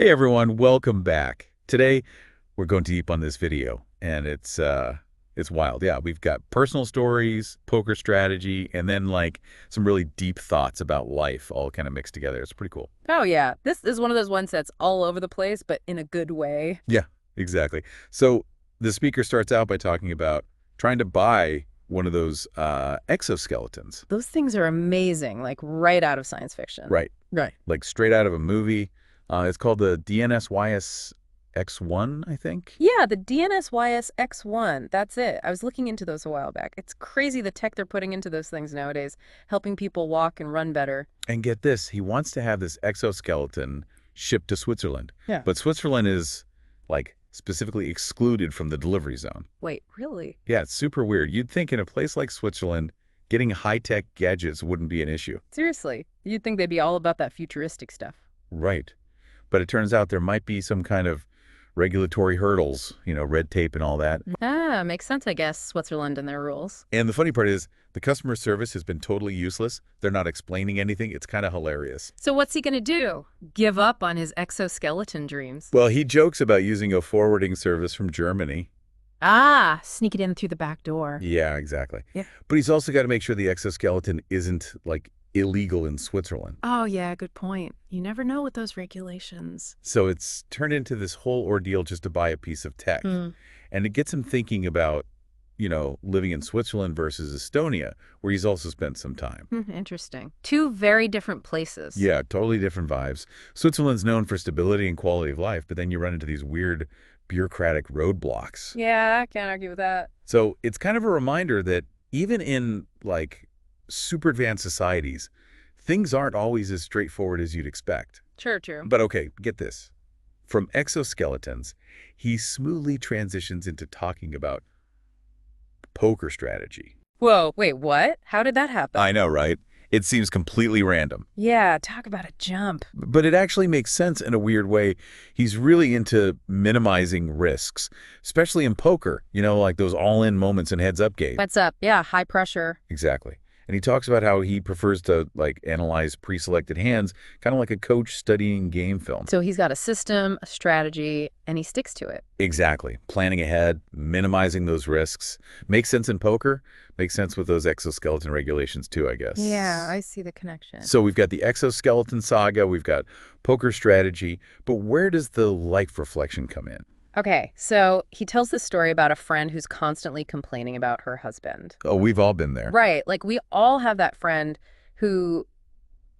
Hey everyone, welcome back. Today we're going deep on this video, and it's wild. Yeah, we've got personal stories, poker strategy, and then like some really deep thoughts about life all kind of mixed together. It's pretty cool. Oh, yeah. This is one of those ones that's all over the place, but in a good way. Yeah, exactly. So the speaker starts out by talking about trying to buy one of those exoskeletons. Those things are amazing, like right out of science fiction. Right. Right. Like straight out of a movie. It's called the DNSYS X1, I think. Yeah, the DNSYS X1. That's it. I was looking into those a while back. It's crazy the tech they're putting into those things nowadays, helping people walk and run better. And get this, he wants to have this exoskeleton shipped to Switzerland. Yeah. But Switzerland is like specifically excluded from the delivery zone. Wait, really? Yeah, it's super weird. You'd think in a place like Switzerland, getting high-tech gadgets wouldn't be an issue. Seriously, you'd think they'd be all about that futuristic stuff. Right. But it turns out there might be some kind of regulatory hurdles, red tape and all that. Ah, makes sense, I guess, Switzerland and their rules. And the funny part is the customer service has been totally useless. They're not explaining anything. It's kind of hilarious. So what's he gonna do? Give up on his exoskeleton dreams? Well, he jokes about using a forwarding service from Germany. Ah, sneak it in through the back door. Yeah, exactly. Yeah. But he's also got to make sure the exoskeleton isn't like illegal in Switzerland. Oh, yeah, good point. You never know with those regulations. So it's turned into this whole ordeal just to buy a piece of tech. Mm. And it gets him thinking about, living in Switzerland versus Estonia, where he's also spent some time. Interesting. Two very different places. Yeah, totally different vibes. Switzerland's known for stability and quality of life, but then you run into these weird bureaucratic roadblocks. Yeah, I can't argue with that. So it's kind of a reminder that even in like super advanced societies, things aren't always as straightforward as you'd expect. True, true. But okay, get this. From exoskeletons, he smoothly transitions into talking about poker strategy. Whoa, wait, what? How did that happen? I know, right? It seems completely random. Yeah, talk about a jump. But it actually makes sense in a weird way. He's really into minimizing risks, especially in poker, like those all-in moments in heads-up game. What's up? Yeah, high pressure. Exactly. And he talks about how he prefers to like analyze pre-selected hands, kind of like a coach studying game film. So he's got a system, a strategy, and he sticks to it. Exactly. Planning ahead, minimizing those risks. Makes sense in poker. Makes sense with those exoskeleton regulations too, I guess. Yeah, I see the connection. So we've got the exoskeleton saga, we've got poker strategy, but where does the life reflection come in? Okay, so he tells this story about a friend who's constantly complaining about her husband. Oh, we've all been there. Right, like we all have that friend who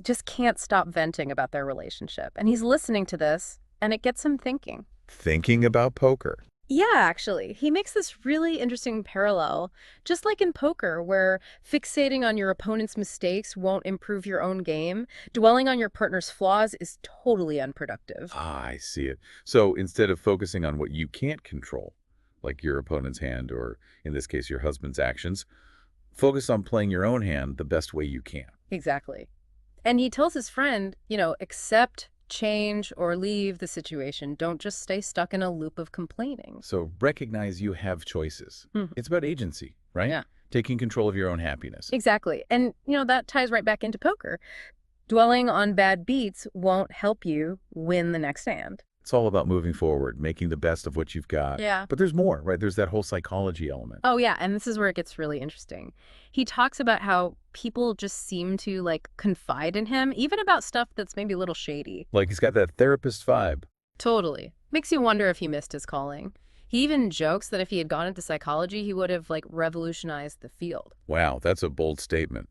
just can't stop venting about their relationship. And he's listening to this, and it gets him thinking. Thinking about poker. Yeah, actually. He makes this really interesting parallel, just like in poker, where fixating on your opponent's mistakes won't improve your own game. Dwelling on your partner's flaws is totally unproductive. Ah, I see it. So instead of focusing on what you can't control, like your opponent's hand or, in this case, your husband's actions, focus on playing your own hand the best way you can. Exactly. And he tells his friend, accept, change, or leave the situation. Don't just stay stuck in a loop of complaining. So recognize you have choices. Mhm. It's about agency, right? Yeah. Taking control of your own happiness. Exactly. And, that ties right back into poker. Dwelling on bad beats won't help you win the next hand. It's all about moving forward, making the best of what you've got. Yeah. But there's more, right? There's that whole psychology element. Oh, yeah. And this is where it gets really interesting. He talks about how people just seem to confide in him, even about stuff that's maybe a little shady. Like he's got that therapist vibe. Totally. Makes you wonder if he missed his calling. He even jokes that if he had gone into psychology, he would have revolutionized the field. Wow, that's a bold statement.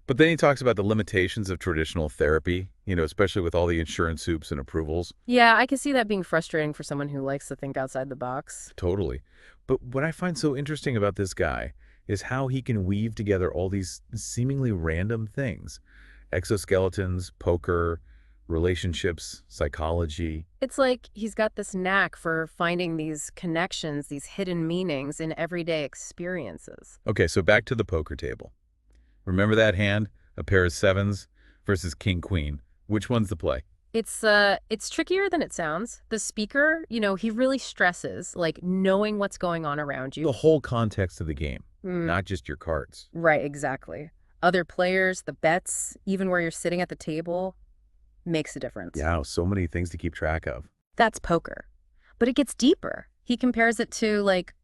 But then he talks about the limitations of traditional therapy, especially with all the insurance hoops and approvals. Yeah, I can see that being frustrating for someone who likes to think outside the box. Totally. But what I find so interesting about this guy is how he can weave together all these seemingly random things. Exoskeletons, poker, relationships, psychology. It's like he's got this knack for finding these connections, these hidden meanings in everyday experiences. Okay, so back to the poker table. Remember that hand? A pair of sevens versus king-queen. Which one's the play? It's trickier than it sounds. The speaker, he really stresses, knowing what's going on around you. The whole context of the game, Mm, not just your cards. right, exactly. Other players, the bets, even where you're sitting at the table. makes a difference. Yeah, so many things to keep track of. That's poker. But it gets deeper. He compares it to, like,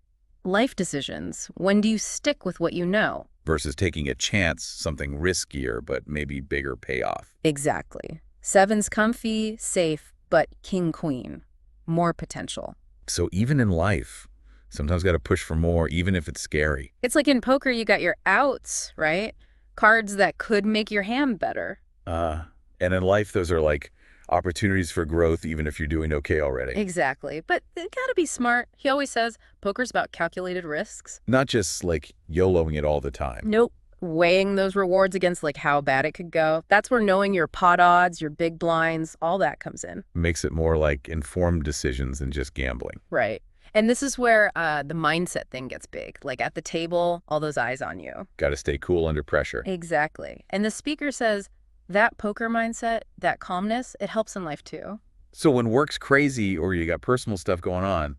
life decisions. When do you stick with what you know? Versus taking a chance, something riskier, but maybe bigger payoff. Exactly. Seven's comfy, safe, but king-queen. More potential. So even in life, sometimes got to push for more, even if it's scary. It's like in poker, you got your outs, right? Cards that could make your hand better. Uh, and in life, those are like opportunities for growth, even if you're doing okay already. Exactly. But you gotta be smart. He always says poker's about calculated risks. Not just like YOLOing it all the time. Nope. Weighing those rewards against like how bad it could go. That's where knowing your pot odds, your big blinds, all that comes in. Makes it more like informed decisions than just gambling. Right. And this is where the mindset thing gets big. Like at the table, all those eyes on you. Got to stay cool under pressure. Exactly. And the speaker says that poker mindset, that calmness, it helps in life too. So when work's crazy or you got personal stuff going on,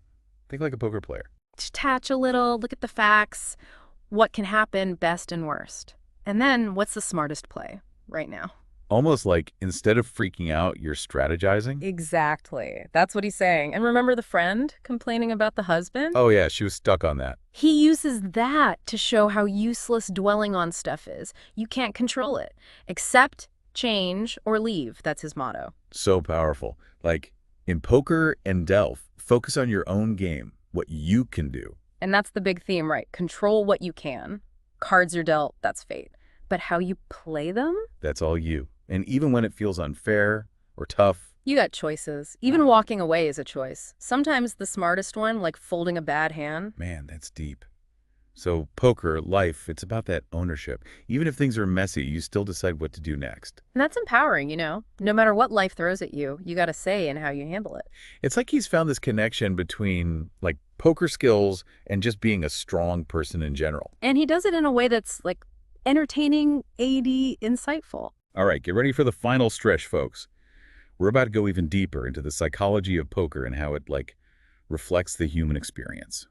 think like a poker player. Detach a little, look at the facts, what can happen best and worst. And then what's the smartest play right now? Almost like instead of freaking out, you're strategizing. Exactly. That's what he's saying. And remember the friend complaining about the husband? Oh yeah, she was stuck on that. He uses that to show how useless dwelling on stuff is. You can't control it. Accept, change, or leave. That's his motto. So powerful. Like in poker and Delph, focus on your own game, what you can do. And that's the big theme, right? Control what you can. Cards are dealt, that's fate. But how you play them? That's all you. And even when it feels unfair or tough, You got choices. Even walking away is a choice. Sometimes the smartest one, like folding a bad hand. man, that's deep. So poker, life, it's about that ownership. Even if things are messy, you still decide what to do next. And that's empowering, you know? No matter what life throws at you, you got a say in how you handle it. It's like he's found this connection between like poker skills and just being a strong person in general. And he does it in a way that's like entertaining, insightful. All right, get ready for the final stretch, folks. We're about to go even deeper into the psychology of poker and how it like reflects the human experience.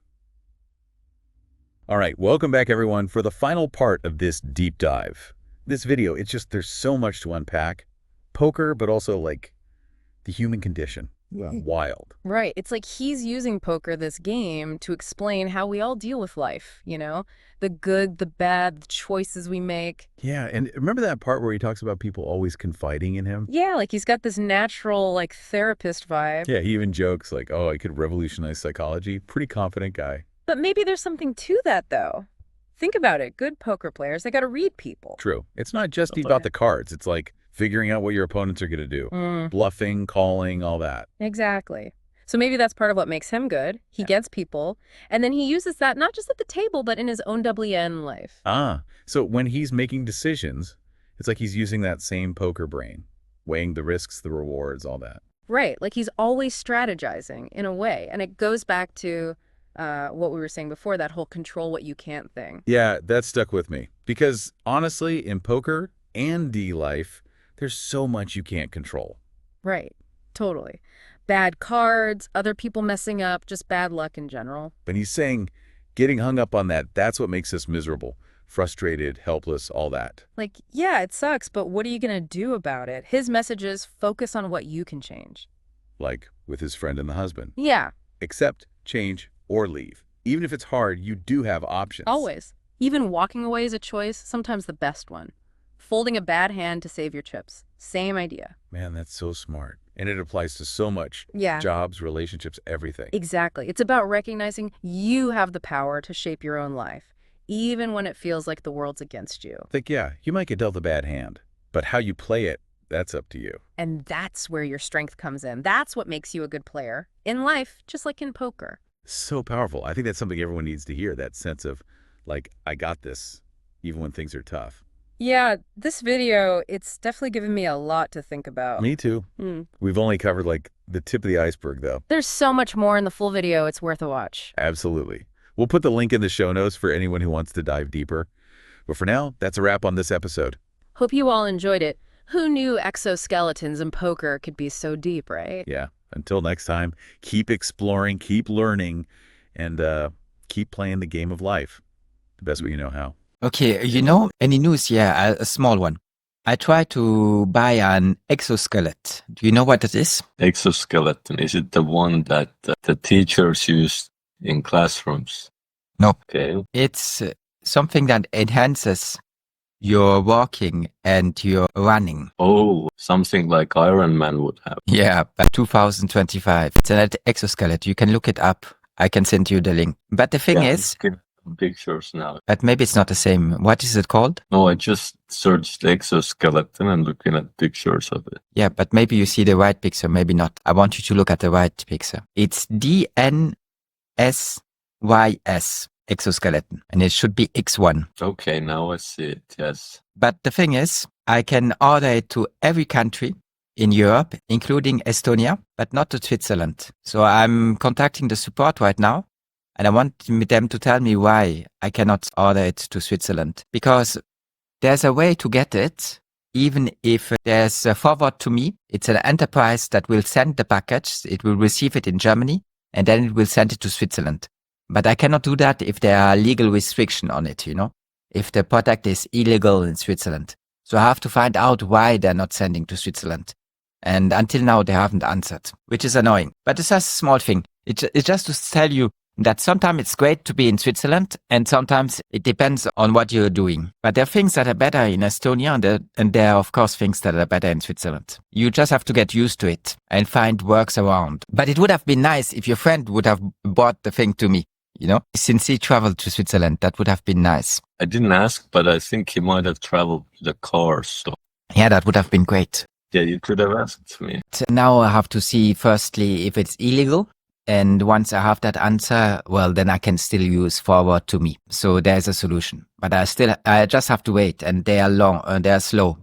All right, welcome back everyone for the final part of this deep dive. This video, it's just there's so much to unpack. Poker, but also like the human condition. Wild. Right. It's like he's using poker, this game, to explain how we all deal with life, you know? The good, the bad, the choices we make. Yeah, and remember that part where he talks about people always confiding in him? Yeah, like he's got this natural, like, therapist vibe. Yeah, he even jokes like, oh, I could revolutionize psychology. Pretty confident guy. But maybe there's something to that, though. Think about it. Good poker players, they got to read people. True. It's not just about the cards. It's like figuring out what your opponents are going to do. Bluffing, calling, all that. Exactly. So maybe that's part of what makes him good. He gets people, and then he uses that not just at the table, but in his own WN life. Ah, so when he's making decisions, it's like he's using that same poker brain, weighing the risks, the rewards, all that. Right. Like he's always strategizing in a way. And it goes back to what we were saying before, that whole control what you can't thing. Yeah, that stuck with me. Because honestly, in poker and D life, there's so much you can't control. Right. Totally. Bad cards, other people messing up, just bad luck in general. But he's saying getting hung up on that, that's what makes us miserable. Frustrated, helpless, all that. Like, yeah, it sucks, but what are you going to do about it? His message is focus on what you can change. Like with his friend and the husband. Yeah. Accept, change, or leave. Even if it's hard, you do have options. Always. Even walking away is a choice, sometimes the best one. Folding a bad hand to save your chips. Same idea. Man, that's so smart. And it applies to so much. Yeah. Jobs, relationships, everything. Exactly. It's about recognizing you have the power to shape your own life, even when it feels like the world's against you. Think, yeah, you might get dealt a bad hand, but how you play it, that's up to you. And that's where your strength comes in. That's what makes you a good player. In life, just like in poker. So powerful. I think that's something everyone needs to hear, that sense of, like, I got this, even when things are tough. Yeah, this video, it's definitely given me a lot to think about. Me too. We've only covered, like, the tip of the iceberg, though. There's so much more in the full video. It's worth a watch. Absolutely. We'll put the link in the show notes for anyone who wants to dive deeper. But for now, that's a wrap on this episode. Hope you all enjoyed it. Who knew exoskeletons and poker could be so deep, right? Yeah. Until next time, keep exploring, keep learning, and keep playing the game of life the best way you know how. Okay, any news? Yeah, a small one. I tried to buy an exoskeleton. Do you know what it is? Exoskeleton, is it the one that the teachers use in classrooms? No. Okay. It's something that enhances your walking and your running. Oh, something like Iron Man would have. Yeah, by 2025. It's an exoskeleton. You can look it up. I can send you the link. But the thing is, I'm looking at pictures now. but maybe it's not the same. What is it called? No, I just searched exoskeleton and looking at pictures of it. Yeah, but maybe you see the right picture, maybe not. I want you to look at the right picture. It's DNSYS exoskeleton, and it should be X1. Okay, now I see it, yes. But the thing is, I can order it to every country in Europe, including Estonia, but not to Switzerland. So I'm contacting the support right now, and I want them to tell me why I cannot order it to Switzerland. Because there's a way to get it, even if there's a forward to me. It's an enterprise that will send the package, it will receive it in Germany, and then it will send it to Switzerland. But I cannot do that if there are legal restrictions on it, if the product is illegal in Switzerland. So I have to find out why they're not sending to Switzerland. And until now, they haven't answered, which is annoying. But it's just a small thing. It's just to tell you that sometimes it's great to be in Switzerland, and sometimes it depends on what you're doing. But there are things that are better in Estonia, and there are, of course, things that are better in Switzerland. You just have to get used to it and find works around. But it would have been nice if your friend would have bought the thing to me. Since he traveled to Switzerland, that would have been nice. I didn't ask, but I think he might have traveled with the car, so. Yeah, that would have been great. Yeah, you could have asked me. Now I have to see firstly if it's illegal. And once I have that answer, well, then I can still use forward to me. So there's a solution. But I just have to wait, and they are slow.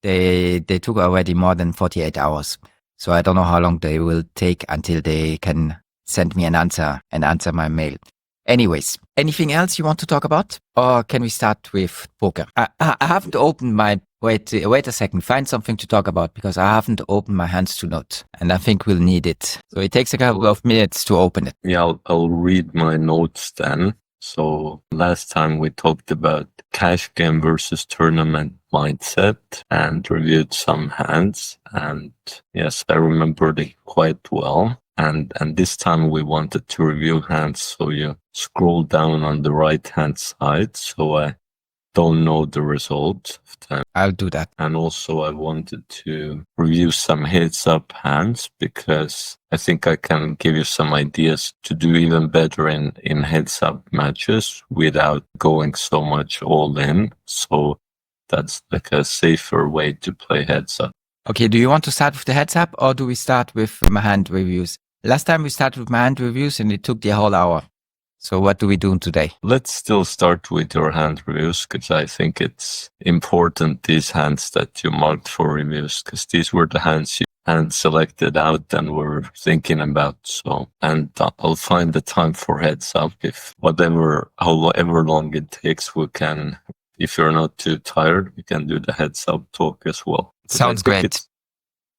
They took already more than 48 hours. So I don't know how long they will take until they can send me an answer and answer my mail. Anyways, anything else you want to talk about? Or can we start with poker? I haven't opened my... Wait a second. Find something to talk about, because I haven't opened my hands to note. And I think we'll need it. So it takes a couple of minutes to open it. Yeah, I'll read my notes then. So last time we talked about cash game versus tournament mindset and reviewed some hands. And yes, I remembered it quite well. And this time we wanted to review hands, so you scroll down on the right hand side, so I don't know the result of them. I'll do that. And also I wanted to review some heads up hands, because I think I can give you some ideas to do even better in heads up matches without going so much all in. So that's like a safer way to play heads up. Okay, do you want to start with the heads up, or do we start with my hand reviews? Last time we started with my hand reviews and it took the whole hour. So what do we do today? Let's still start with your hand reviews, because I think it's important, these hands that you marked for reviews, because these were the hands you had selected out and were thinking about. So, and I'll find the time for heads up. If however long it takes, we can, if you're not too tired, we can do the heads up talk as well. Sounds great.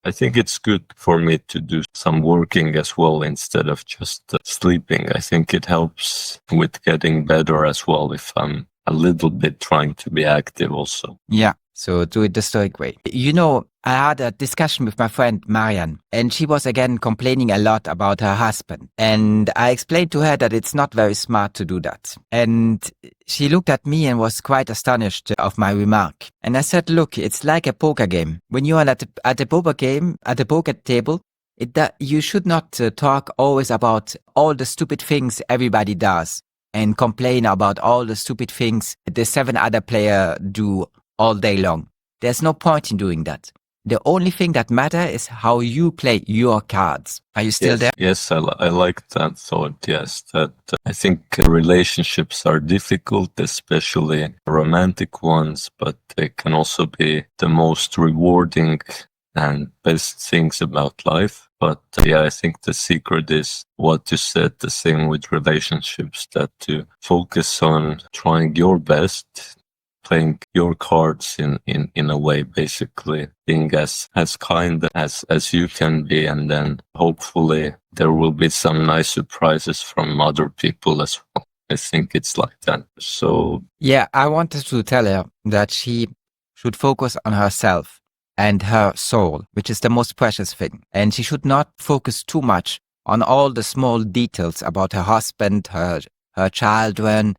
I think it's good for me to do some working as well instead of just sleeping. I think it helps with getting better as well if I'm a little bit trying to be active also. Yeah, so do it the stoic way. I had a discussion with my friend Marianne, and she was again complaining a lot about her husband. And I explained to her that it's not very smart to do that. And she looked at me and was quite astonished of my remark. And I said, look, it's like a poker game. When you are at a poker game, at a poker table, you should not talk always about all the stupid things everybody does and complain about all the stupid things the 7 other players do all day long. There's no point in doing that. The only thing that matters is how you play your cards. Are you still there? Yes, I like that thought. Yes, that I think relationships are difficult, especially romantic ones, but they can also be the most rewarding and best things about life. But I think the secret is what you said, the same with relationships, that to focus on trying your best, playing your cards in a way, basically being as kind as you can be, and then hopefully there will be some nice surprises from other people as well. I think it's like that. So yeah, I wanted to tell her that she should focus on herself and her soul, which is the most precious thing. And she should not focus too much on all the small details about her husband, her children,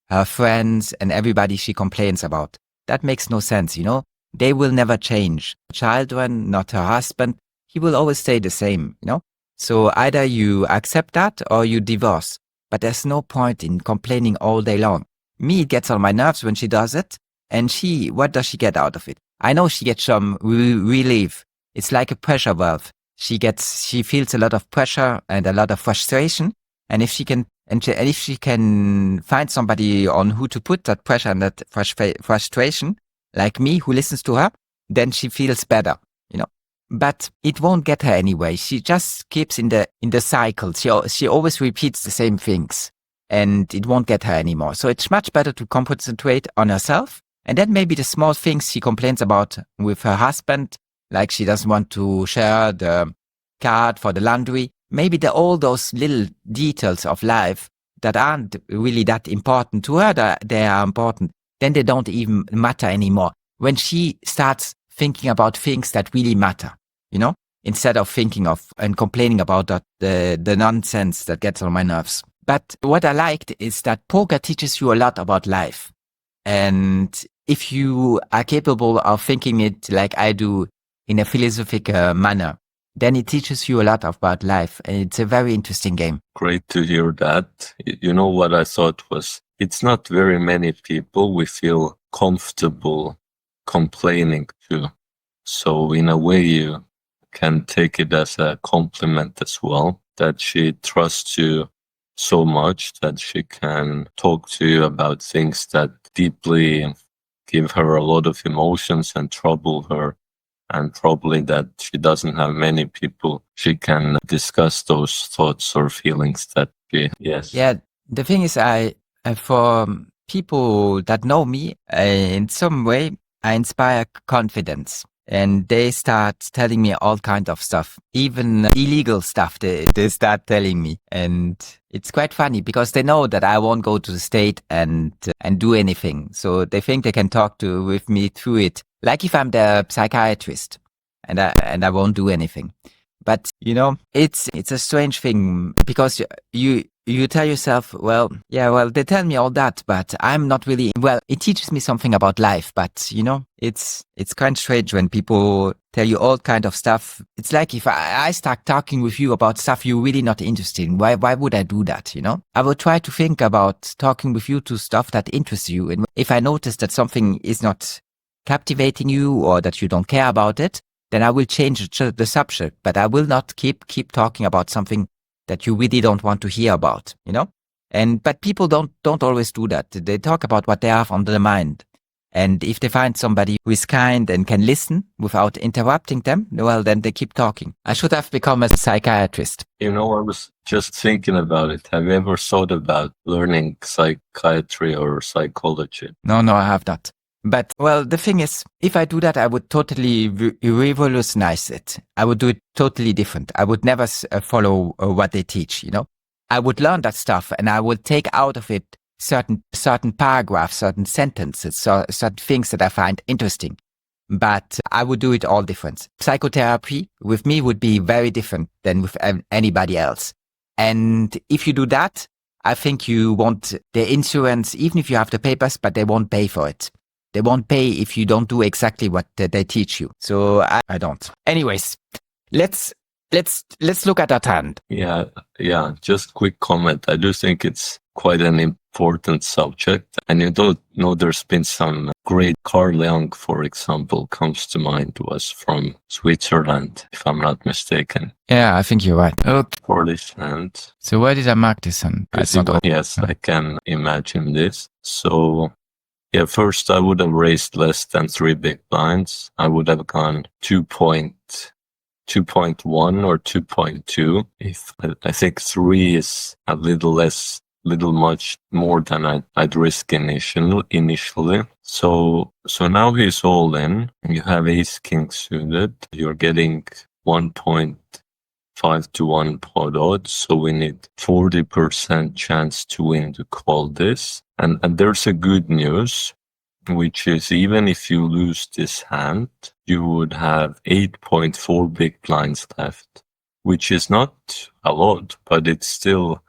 her friends, and everybody she complains about. That makes no sense, you know? They will never change. Children, not her husband, he will always stay the same, you know? So either you accept that or you divorce. But there's no point in complaining all day long. Me, it gets on my nerves when she does it. And what does she get out of it? I know she gets some relief. It's like a pressure valve. She feels a lot of pressure and a lot of frustration. And if she can find somebody on who to put that pressure and that frustration, like me, who listens to her, then she feels better, you know. But it won't get her anyway. She just keeps in the cycle. She always repeats the same things, and it won't get her anymore. So it's much better to concentrate on herself, and then maybe the small things she complains about with her husband, like she doesn't want to share the card for the laundry. Maybe all those little details of life that aren't really that important to her, they are important. Then they don't even matter anymore. When she starts thinking about things that really matter, you know, instead of thinking of and complaining about the nonsense that gets on my nerves. But what I liked is that poker teaches you a lot about life. And if you are capable of thinking it like I do in a philosophical manner, then it teaches you a lot about life. And it's a very interesting game. Great to hear that. You know what I thought was, it's not very many people we feel comfortable complaining to. So in a way, you can take it as a compliment as well, that she trusts you so much that she can talk to you about things that deeply give her a lot of emotions and trouble her. And probably that she doesn't have many people she can discuss those thoughts or feelings that she, yes. Yeah, the thing is, for people that know me, in some way, I inspire confidence. And they start telling me all kinds of stuff, even illegal stuff they start telling me. And it's quite funny because they know that I won't go to the state and do anything. So they think they can talk with me through it. Like if I'm the psychiatrist and I won't do anything. But, you know, it's a strange thing because you tell yourself, well, they tell me all that, but I'm not really, it teaches me something about life, but, you know, it's kind of strange when people tell you all kind of stuff. It's like if I start talking with you about stuff you're really not interested in, why would I do that, you know? I will try to think about talking with you to stuff that interests you. And if I notice that something is not captivating you or that you don't care about it, then I will change the subject, but I will not keep talking about something that you really don't want to hear about, you know? But people don't always do that. They talk about what they have on their mind. And if they find somebody who is kind and can listen without interrupting them, well, then they keep talking. I should have become a psychiatrist. You know, I was just thinking about it. Have you ever thought about learning psychiatry or psychology? No, I have not. But, well, the thing is, if I do that, I would totally revolutionize it. I would do it totally different. I would never follow what they teach, you know. I would learn that stuff and I would take out of it certain paragraphs, certain sentences, certain things that I find interesting. But I would do it all different. Psychotherapy with me would be very different than with anybody else. And if you do that, I think you want the insurance, even if you have the papers, but they won't pay for it. They won't pay if you don't do exactly what they teach you. So I don't. Anyways, let's look at that hand. Yeah. Just quick comment. I do think it's quite an important subject. And you don't know, there's been some great, Carl Jung, for example, comes to mind, was from Switzerland, if I'm not mistaken. Yeah, I think you're right. Okay. For this hand. So where did I mark this hand? Yes, I can imagine this. So, yeah, first I would have raised less than 3 big blinds. I would have gone 2.1 or 2.2. If I think 3 is a little much more than I'd risk initially. So now he's all in. You have ace king suited. You're getting 1.5 to 1 pot odds. So we need 40% chance to win to call this. And there's a good news. which is even if you lose this hand, you would have 8.4 big blinds left, which is not a lot, but it's still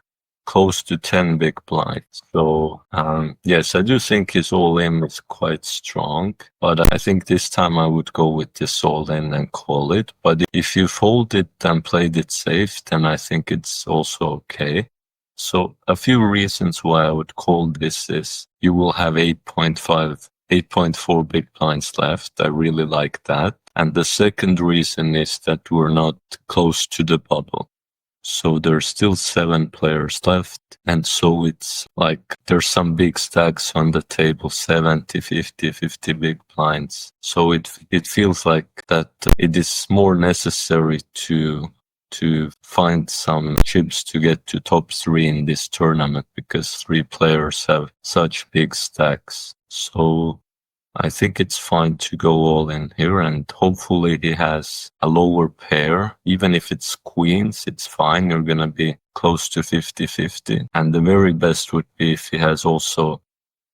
close to 10 big blinds. So, yes, I do think his all-in is quite strong, but I think this time I would go with this all-in and call it. But if you fold it and played it safe, then I think it's also okay. So a few reasons why I would call this is you will have 8.4 big blinds left. I really like that. And the second reason is that we're not close to the bubble. So there's still 7 players left. And so it's like there's some big stacks on the table, 70, 50, 50 big blinds. So it feels like that it is more necessary to find some chips to get to top 3 in this tournament because 3 players have such big stacks. So I think it's fine to go all in here, and hopefully he has a lower pair. Even if it's queens, it's fine. You're going to be close to 50-50. And the very best would be if he has also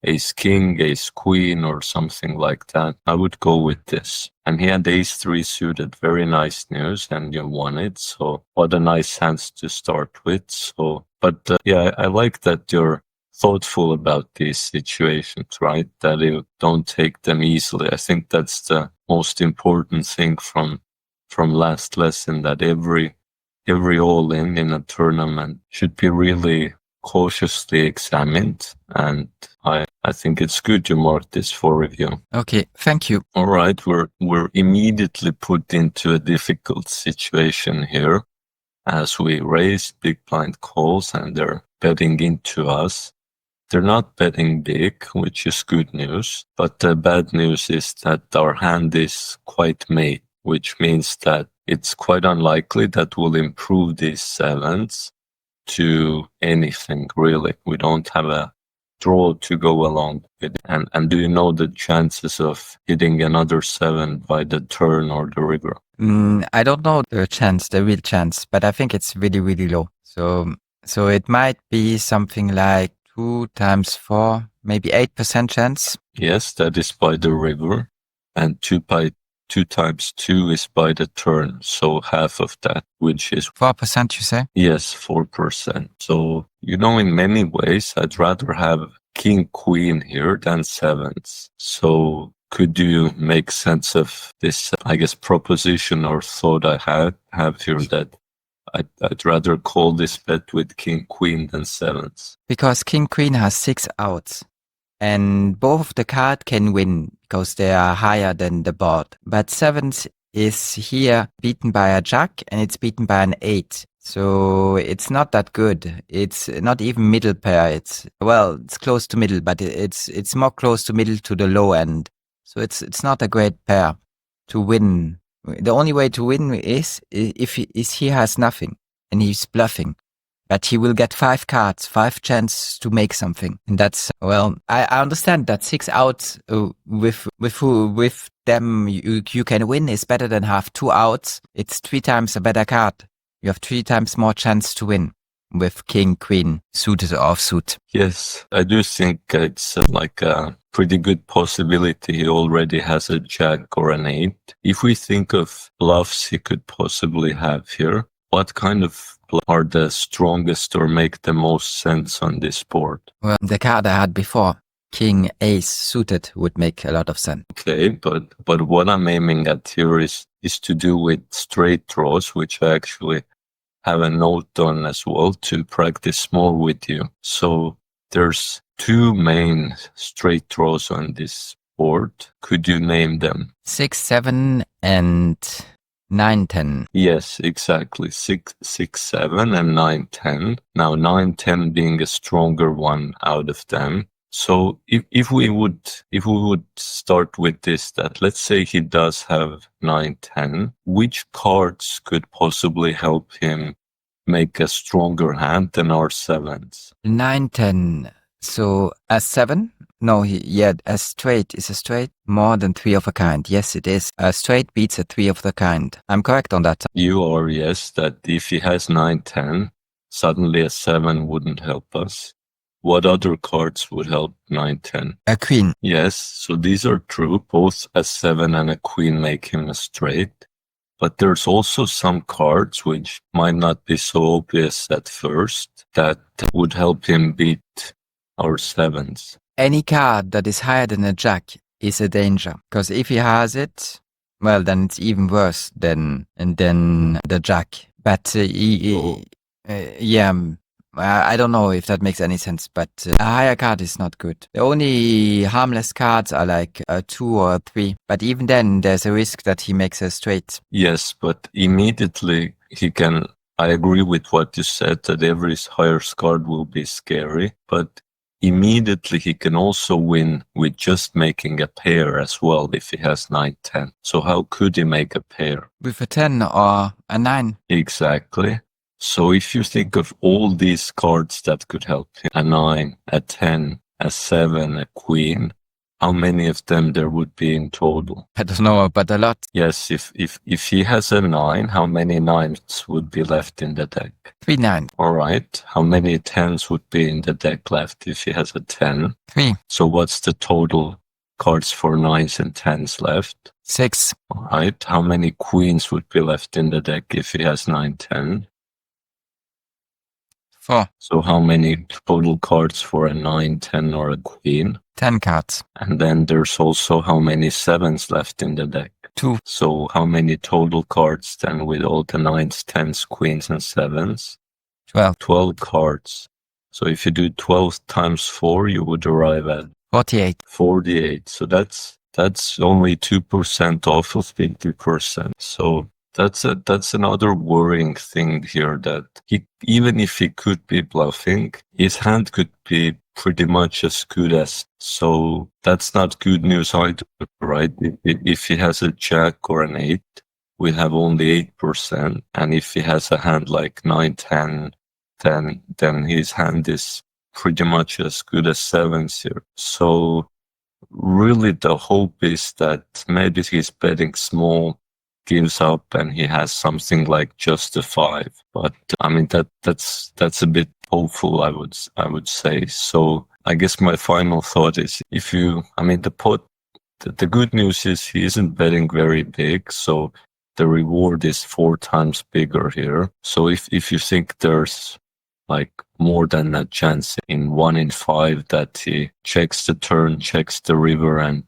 ace king, ace queen, or something like that. I would go with this. And he had ace 3 suited. Very nice news, and you won it. So what a nice hands to start with. So, but yeah, I like that you're thoughtful about these situations, right? That you don't take them easily. I think that's the most important thing from last lesson, that every all-in in a tournament should be really cautiously examined. And I think it's good you marked this for review. Okay, thank you. All right, we're immediately put into a difficult situation here as we raise big blind calls and they're betting into us. They're not betting big, which is good news, but the bad news is that our hand is quite made, which means that it's quite unlikely that we'll improve these 7s to anything, really. We don't have a draw to go along with. And do you know the chances of hitting another 7 by the turn or the river? I don't know the real chance, but I think it's really, really low. So it might be something like 2 times 4, maybe 8% chance. Yes, that is by the river, and 2 times 2 is by the turn, so half of that, which is 4%, you say? Yes, 4%. So, in many ways, I'd rather have king, queen here than 7s. So could you make sense of this, I guess, proposition or thought I have here that I'd rather call this bet with king, queen than 7s? Because king, queen has 6 outs. And both of the card can win because they are higher than the board. But 7s is here beaten by a jack and it's beaten by an 8. So it's not that good. It's not even middle pair. It's close to middle, but it's more close to middle to the low end. So it's not a great pair to win. The only way to win is if he has nothing and he's bluffing. But he will get 5 cards, 5 chances to make something. And that's, I understand that 6 outs with them you can win is better than have 2 outs. It's 3 times a better card. You have 3 times more chance to win with king, queen, suited or offsuit. Yes, I do think it's like a pretty good possibility he already has a jack or an 8. If we think of bluffs he could possibly have here, what kind of bluffs are the strongest or make the most sense on this board? Well, the card I had before, king, ace, suited, would make a lot of sense. Okay, but what I'm aiming at here is to do with straight draws, which I actually have a note on as well to practice more with you. So there's 2 main straight draws on this board. Could you name them? 6, 7, and 9, 10. Yes, exactly. 6, 7, and 9, 10. Now 9, 10 being a stronger one out of them. So if we would start with this, that let's say he does have 9, 10, which cards could possibly help him make a stronger hand than our 7s? 9, 10. So a 7? No, a straight. Is a straight more than 3 of a kind? Yes, it is. A straight beats a 3 of the kind. I'm correct on that. You are, yes, that if he has 9, 10, suddenly a 7 wouldn't help us. what other cards would help 9, 10? A queen. Yes, so these are true. Both a 7 and a queen make him a straight. But there's also some cards which might not be so obvious at first that would help him beat our 7s. Any card that is higher than a jack is a danger. Because if he has it, well, then it's even worse than the jack. But I don't know if that makes any sense, but a higher card is not good. The only harmless cards are like a 2 or a 3, but even then there's a risk that he makes a straight. Yes, but immediately he can, I agree with what you said, that every higher card will be scary, but immediately he can also win with just making a pair as well if he has 9, 10. So how could he make a pair? With a 10 or a 9. Exactly. So if you think of all these cards that could help him, a 9, a 10, a 7, a queen, how many of them there would be in total? I don't know, but a lot. Yes, if he has a 9, how many 9s would be left in the deck? 3 9. All right. How many 10s would be in the deck left if he has a 10? 3. So what's the total cards for 9s and 10s left? 6. All right. How many queens would be left in the deck if he has 9, 10? 4. So how many total cards for a 9, 10, or a queen? 10 cards. And then there's also how many 7s left in the deck? 2. So how many total cards then with all the 9s, 10s, queens, and 7s? 12. 12 cards. So if you do 12 times 4, you would arrive at 48. 48. So that's only 2% off of 50%. So that's another worrying thing here, that even if he could be bluffing, his hand could be pretty much as good as. So that's not good news either, right? If he has a jack or an 8, we have only 8%. And if he has a hand like 9, 10, then his hand is pretty much as good as 7s here. So really the hope is that maybe he's betting small, gives up, and he has something like just a 5. But I mean that's a bit hopeful, I would say. So I guess my final thought is, the good news is he isn't betting very big, so the reward is 4 times bigger here. So if you think there's like more than a chance in 1 in 5 that he checks the turn, checks the river, and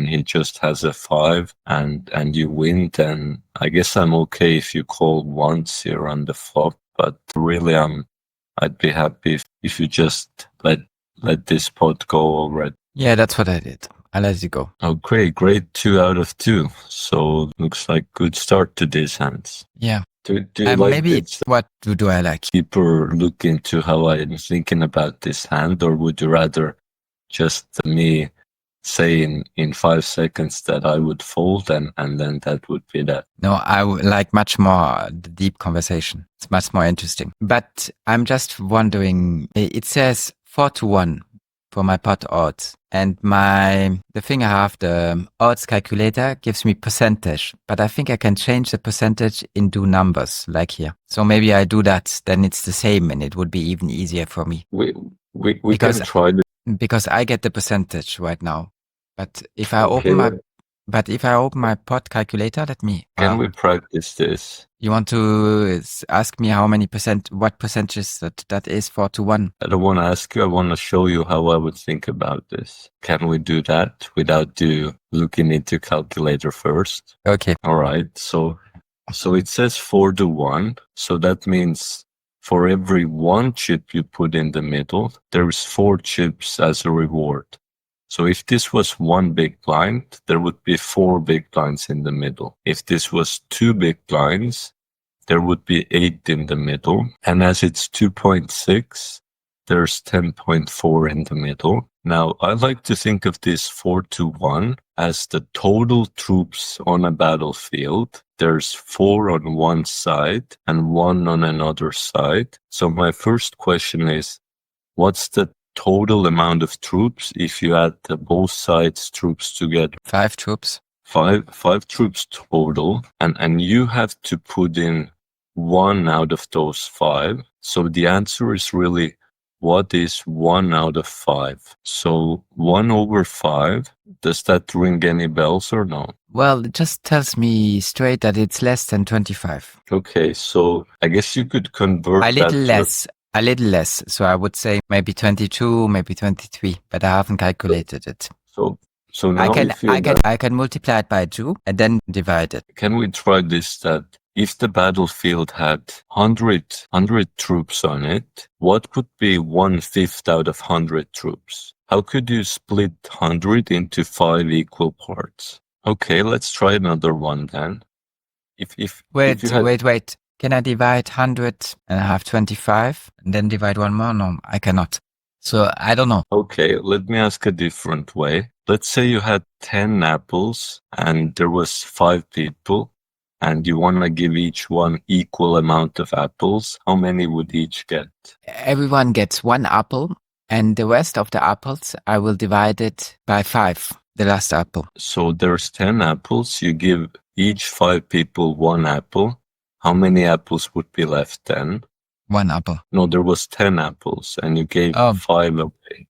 he just has a 5 and you win, then I guess I'm okay if you call once here on the flop. But really I'd be happy if you just let this pot go already. Yeah, that's what I did. I let it go. Oh, great 2 out of 2. So looks like good start to these hands. Yeah. Do you like maybe this what do I like? deeper look into how I'm thinking about this hand, or would you rather just me say in 5 seconds that I would fold and then that would be that? No, I would like much more the deep conversation. It's much more interesting. But I'm just wondering, it says 4-1 for my pot odds. And the thing I have, the odds calculator, gives me percentage. But I think I can change the percentage into numbers, like here. So maybe I do that, then it's the same and it would be even easier for me. We can try this. Because I get the percentage right now. But if I Okay, open my pot calculator, can we practice this? You want to ask me what percentage that is 4-1? I don't want to ask you. I want to show you how I would think about this. Can we do that without you looking into calculator first? Okay. All right. So it says 4-1. So that means for every 1 chip you put in the middle, there is 4 chips as a reward. So if this was 1 big blind, there would be 4 big blinds in the middle. If this was 2 big blinds, there would be 8 in the middle. And as it's 2.6, there's 10.4 in the middle. Now, I like to think of this 4-1 as the total troops on a battlefield. There's 4 on one side and 1 on another side. So my first question is, what's the total amount of troops if you add both sides troops together? 5 troops. 5 troops total, and you have to put in 1 out of those 5. So the answer is really what is 1 out of 5? So 1 over 5, does that ring any bells or no? Well, it just tells me straight that it's less than 25. Okay, so I guess you could convert A little that to less. A little less. So I would say maybe 22, maybe 23, but I haven't calculated it. so now you feel I can multiply it by 2 and then divide it. can we try this, that if the battlefield had 100 troops on it, what would be 1/5 out of 100 troops? How could you split 100 into 5 equal parts? Okay, let's try another one then. If you had, Wait. Can I divide 100 and have 25 and then divide one more? No, I cannot. So I don't know. okay, let me ask a different way. Let's say you had 10 apples and there was 5 people and you want to give each one equal amount of apples. How many would each get? Everyone gets 1 apple and the rest of the apples, I will divide it by 5, the last apple. So there's 10 apples. You give each 5 people 1 apple. How many apples would be left then? 1 apple. No, there was 10 apples and you gave 5 away.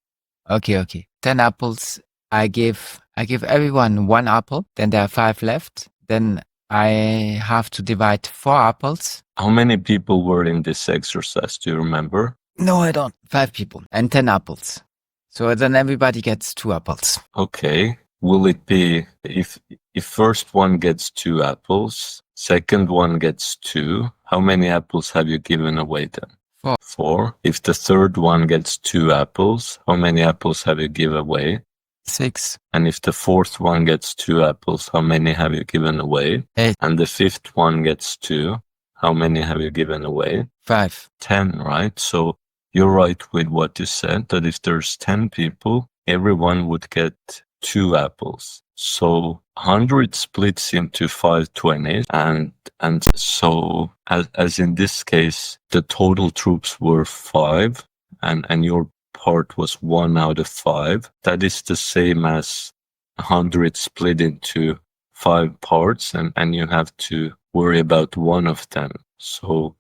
Okay. 10 apples. I give everyone 1 apple. Then there are 5 left. Then I have to divide 4 apples. How many people were in this exercise? Do you remember? No, I don't. 5 people and 10 apples. So then everybody gets 2 apples. Okay. Will it be if first one gets 2 apples, second one gets 2, how many apples have you given away then? 4. 4. If the third one gets 2 apples, how many apples have you given away? 6. And if the fourth one gets 2 apples, how many have you given away? 8. And the fifth one gets 2, how many have you given away? 5. 10, right? So you're right with what you said, that if there's 10 people, everyone would get 2 apples. So 100 splits into 5/20, and so as in this case, the total troops were 5, and your part was 1 out of 5. That is the same as 100 split into 5 parts, and you have to worry about one of them. So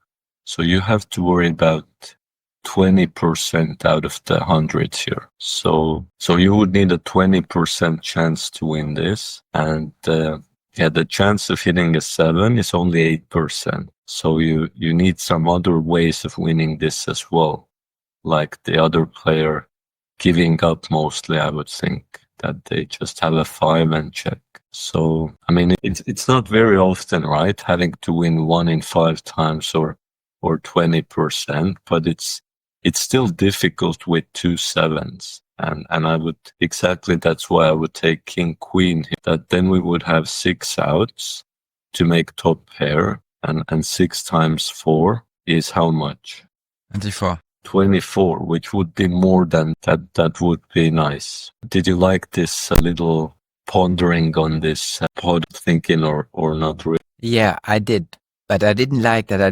you have to worry about 20% out of the 100 here. So you would need a 20% chance to win this. And the chance of hitting a 7 is only 8%. So you need some other ways of winning this as well. Like the other player giving up mostly, I would think, that they just have a 5 and check. So, I mean, it's not very often, right? Having to win 1 in 5 times or 20%, but it's still difficult with 2 7s. And I would, exactly, that's why I would take King Queen, that then we would have 6 outs to make top pair, and 6 times 4 is how much? 24. 24, which would be more than that. That would be nice. Did you like this little pondering on this pod thinking or not really? Yeah, I did. But I didn't like that I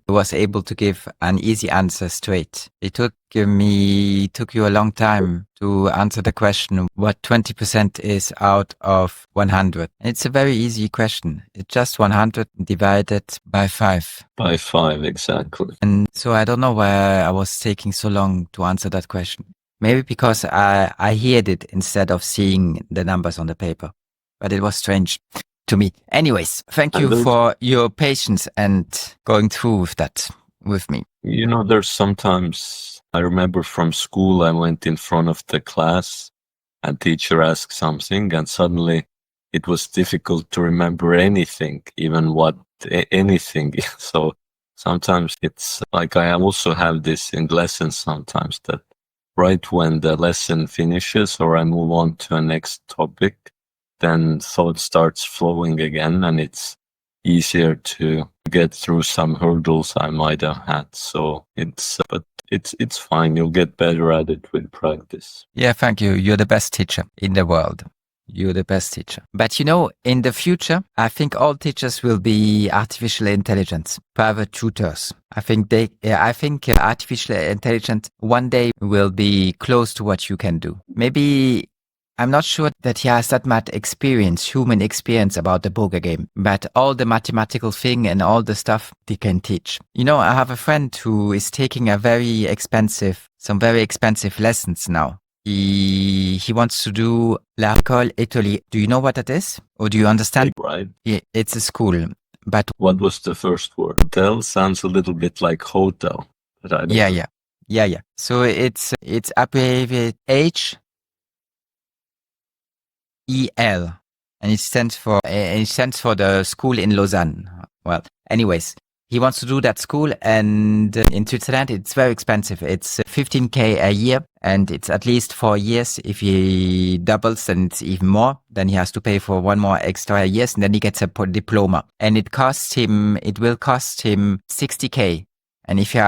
was able to give an easy answer straight. It took you a long time to answer the question what 20% is out of 100. It's a very easy question. It's just 100 divided by 5. By 5, exactly. And so I don't know why I was taking so long to answer that question. Maybe because I heard it instead of seeing the numbers on the paper. But it was strange to me. Anyways, thank you for your patience and going through with that with me. You know, there's sometimes, I remember from school, I went in front of the class and teacher asked something and suddenly it was difficult to remember anything, even anything. So sometimes it's like I also have this in lessons sometimes, that right when the lesson finishes or I move on to a next topic, then thought starts flowing again, and it's easier to get through some hurdles I might have had. So it's fine. You'll get better at it with practice. Yeah, thank you. You're the best teacher in the world. You're the best teacher. But in the future, I think all teachers will be artificial intelligence, private tutors. I think artificial intelligence one day will be close to what you can do. Maybe I'm not sure that he has that much experience, human experience about the poker game, but all the mathematical thing and all the stuff he can teach. You know, I have a friend who is taking some very expensive lessons now. He wants to do L'École Italie. Do you know what that is? Or do you understand? Right. Yeah, it's a school. But what was the first word? Hotel sounds a little bit like hotel. But I don't know. Yeah. So it's abbreviated HEL, and it stands for the school in Lausanne. Well, anyways, he wants to do that school, and in Switzerland it's very expensive. It's 15K a year, and it's at least 4 years. If he doubles, then it's even more. Then he has to pay for 1 more extra years, and then he gets a diploma. And it will cost him 60K. And if he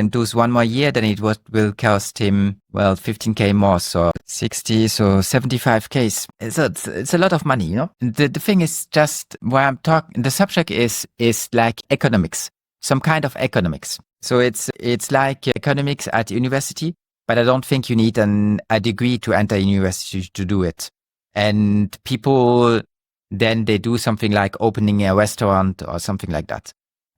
does 1 more year, then it will cost him, 15K more. So 60, so 75K. So it's a lot of money, you know? The thing is just where I'm talking, the subject is like economics, some kind of economics. So it's like economics at university, but I don't think you need a degree to enter university to do it. And people, then they do something like opening a restaurant or something like that.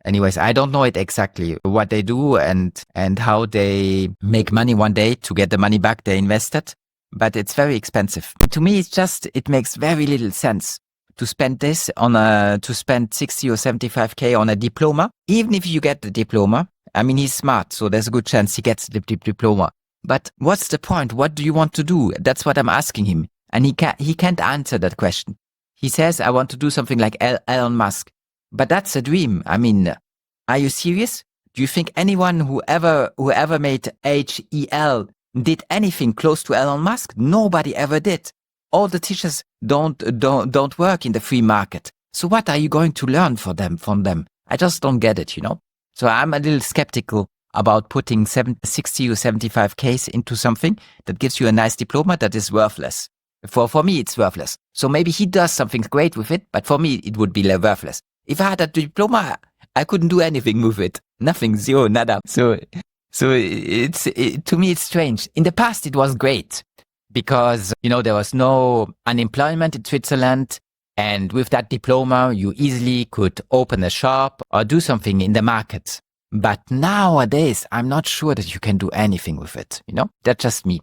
Anyways, I don't know it exactly what they do and how they make money one day to get the money back they invested, but it's very expensive. To me, it makes very little sense to spend to spend 60 or 75K on a diploma. Even if you get the diploma, I mean, he's smart, so there's a good chance he gets the diploma. But what's the point? What do you want to do? That's what I'm asking him. And he can't answer that question. He says, I want to do something like Elon Musk. But that's a dream. I mean, are you serious? Do you think anyone who ever made HEL did anything close to Elon Musk? Nobody ever did. All the teachers don't work in the free market. So what are you going to learn from them? I just don't get it, you know? So I'm a little skeptical about putting 60 or 75Ks into something that gives you a nice diploma that is worthless. For me, it's worthless. So maybe he does something great with it, but for me, it would be worthless. If I had a diploma, I couldn't do anything with it. Nothing, zero, nada. So to me, it's strange. In the past, it was great because, you know, there was no unemployment in Switzerland. And with that diploma, you easily could open a shop or do something in the market. But nowadays, I'm not sure that you can do anything with it. You know, that's just me.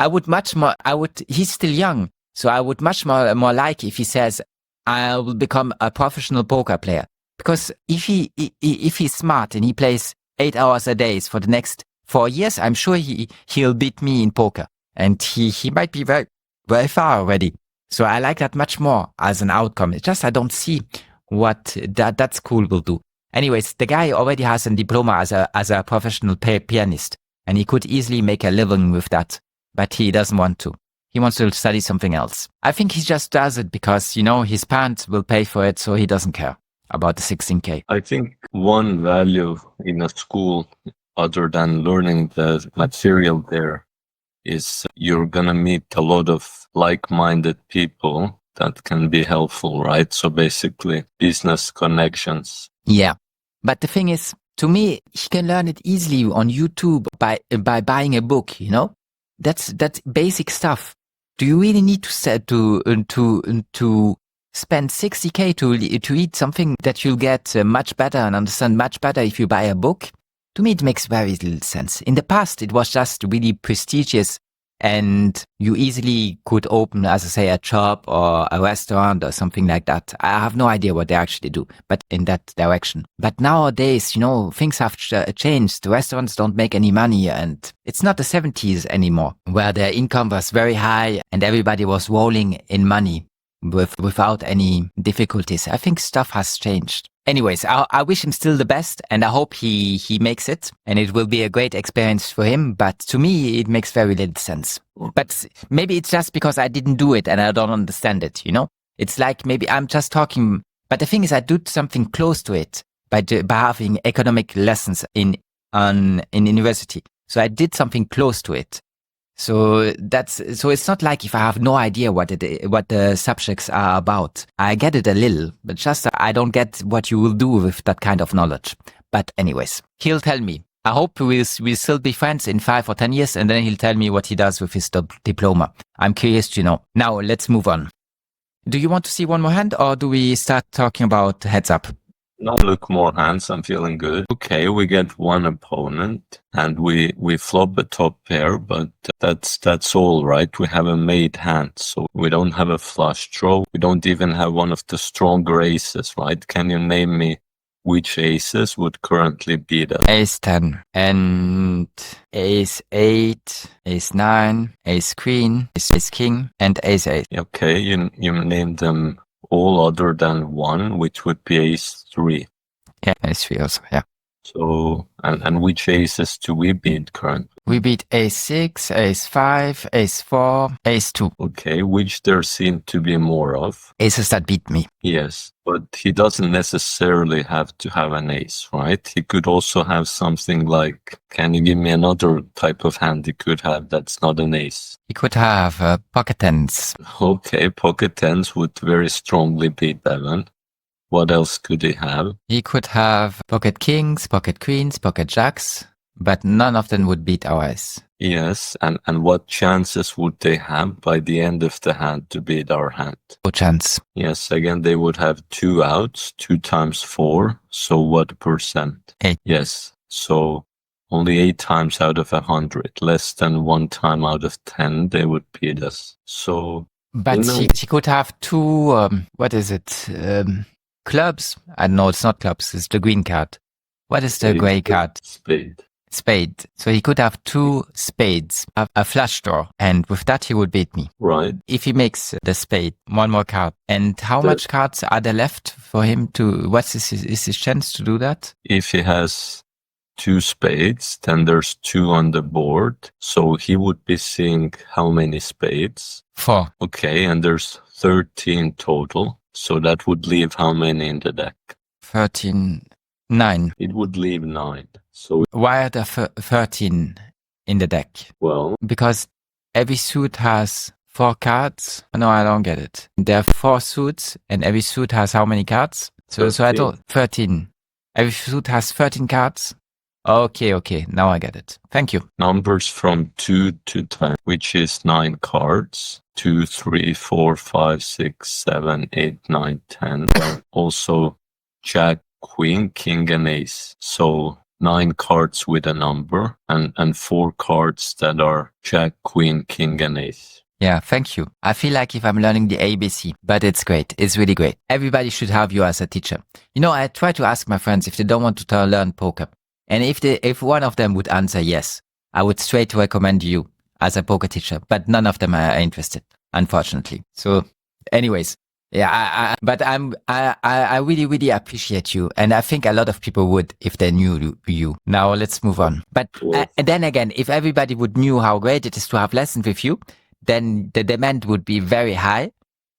He's still young. So I would much more like if he says, I will become a professional poker player. Because if he's smart and he plays 8 hours a day for the next 4 years, I'm sure he'll beat me in poker. And he might be very, very far already. So I like that much more as an outcome. It's just I don't see what that school will do. Anyways, the guy already has a diploma as a professional pianist. And he could easily make a living with that. But he doesn't want to. He wants to study something else. I think he just does it because, you know, his parents will pay for it, so he doesn't care about the 16K. I think one value in a school, other than learning the material there, is you're going to meet a lot of like-minded people that can be helpful, right? So basically, business connections. Yeah. But the thing is, to me, he can learn it easily on YouTube by buying a book, you know? That's basic stuff. Do you really need to spend 60K to eat something that you'll get much better and understand much better if you buy a book? To me, it makes very little sense. In the past, it was just really prestigious and you easily could open, as I say, a shop or a restaurant or something like that. I have no idea what they actually do, but in that direction. But nowadays, you know, things have changed. The restaurants don't make any money and it's not the 70s anymore where their income was very high and everybody was rolling in money without any difficulties. I think stuff has changed. Anyways, I wish him still the best and I hope he makes it and it will be a great experience for him. But to me, it makes very little sense. But maybe it's just because I didn't do it and I don't understand it, you know? It's like maybe I'm just talking, but the thing is I do something close to it by having economic lessons in university. So I did something close to it. So it's not like if I have no idea what the subjects are about. I get it a little, but just I don't get what you will do with that kind of knowledge. But anyways, he'll tell me. I hope we'll still be friends in 5 or 10 years, and then he'll tell me what he does with his diploma. I'm curious to know. Now, let's move on. Do you want to see one more hand, or do we start talking about heads up? No, look, more hands. I'm feeling good. Okay, we get one opponent, and we flop a top pair, but that's all, right? We have a made hand, so we don't have a flush draw. We don't even have one of the stronger aces, right? Can you name me which aces would currently beat us? Ace 10 and Ace 8, Ace 9, Ace Queen, Ace King, and Ace 8. Okay, you named them all other than one, which would be Ace 3. Yeah, Ace 3 also, yeah. So, and which aces do we beat currently? We beat Ace 6, Ace 5, Ace 4, Ace 2. Okay, which there seem to be more of. Aces that beat me. Yes, but he doesn't necessarily have to have an ace, right? He could also have something like, can you give me another type of hand he could have that's not an ace? He could have pocket tens. Okay, pocket tens would very strongly beat Evan. What else could he have? He could have pocket kings, pocket queens, pocket jacks, but none of them would beat our ace. Yes, and what chances would they have by the end of the hand to beat our hand? No chance. Yes, again, they would have 2 outs, 2 times 4, so what percent? 8. Yes, so only 8 times out of 100, less than 1 time out of 10, they would beat us. So, but he could have 2, what is it? Clubs? I know it's not clubs, it's the green card. What is the grey card? Spade. Spade. So he could have 2 spades, a flush draw, and with that he would beat me. Right. If he makes the spade, one more card. And how much cards are there left for him to, what's his chance to do that? If he has 2 spades, then there's 2 on the board. So he would be seeing how many spades? 4. Okay, and there's 13 total. So that would leave how many in the deck? 13, 9. It would leave 9. So why are there 13 in the deck? Well, because every suit has 4 cards. No, I don't get it. There are 4 suits, and every suit has how many cards? So I thought 13. Every suit has 13 cards. Okay, now I get it. Thank you. Numbers from 2 to 10, which is 9 cards. 2, 3, 4, 5, 6, 7, 8, 9, 10. Also, Jack, Queen, King, and Ace. So 9 cards with a number and 4 cards that are Jack, Queen, King, and Ace. Yeah, thank you. I feel like if I'm learning the ABC, but it's great. It's really great. Everybody should have you as a teacher. You know, I try to ask my friends if they don't want to learn poker. And if one of them would answer yes, I would straight recommend you as a poker teacher, but none of them are interested, unfortunately. So anyways, yeah, I really, really appreciate you. And I think a lot of people would if they knew you. Now let's move on. But and then again, if everybody would knew how great it is to have lessons with you, then the demand would be very high.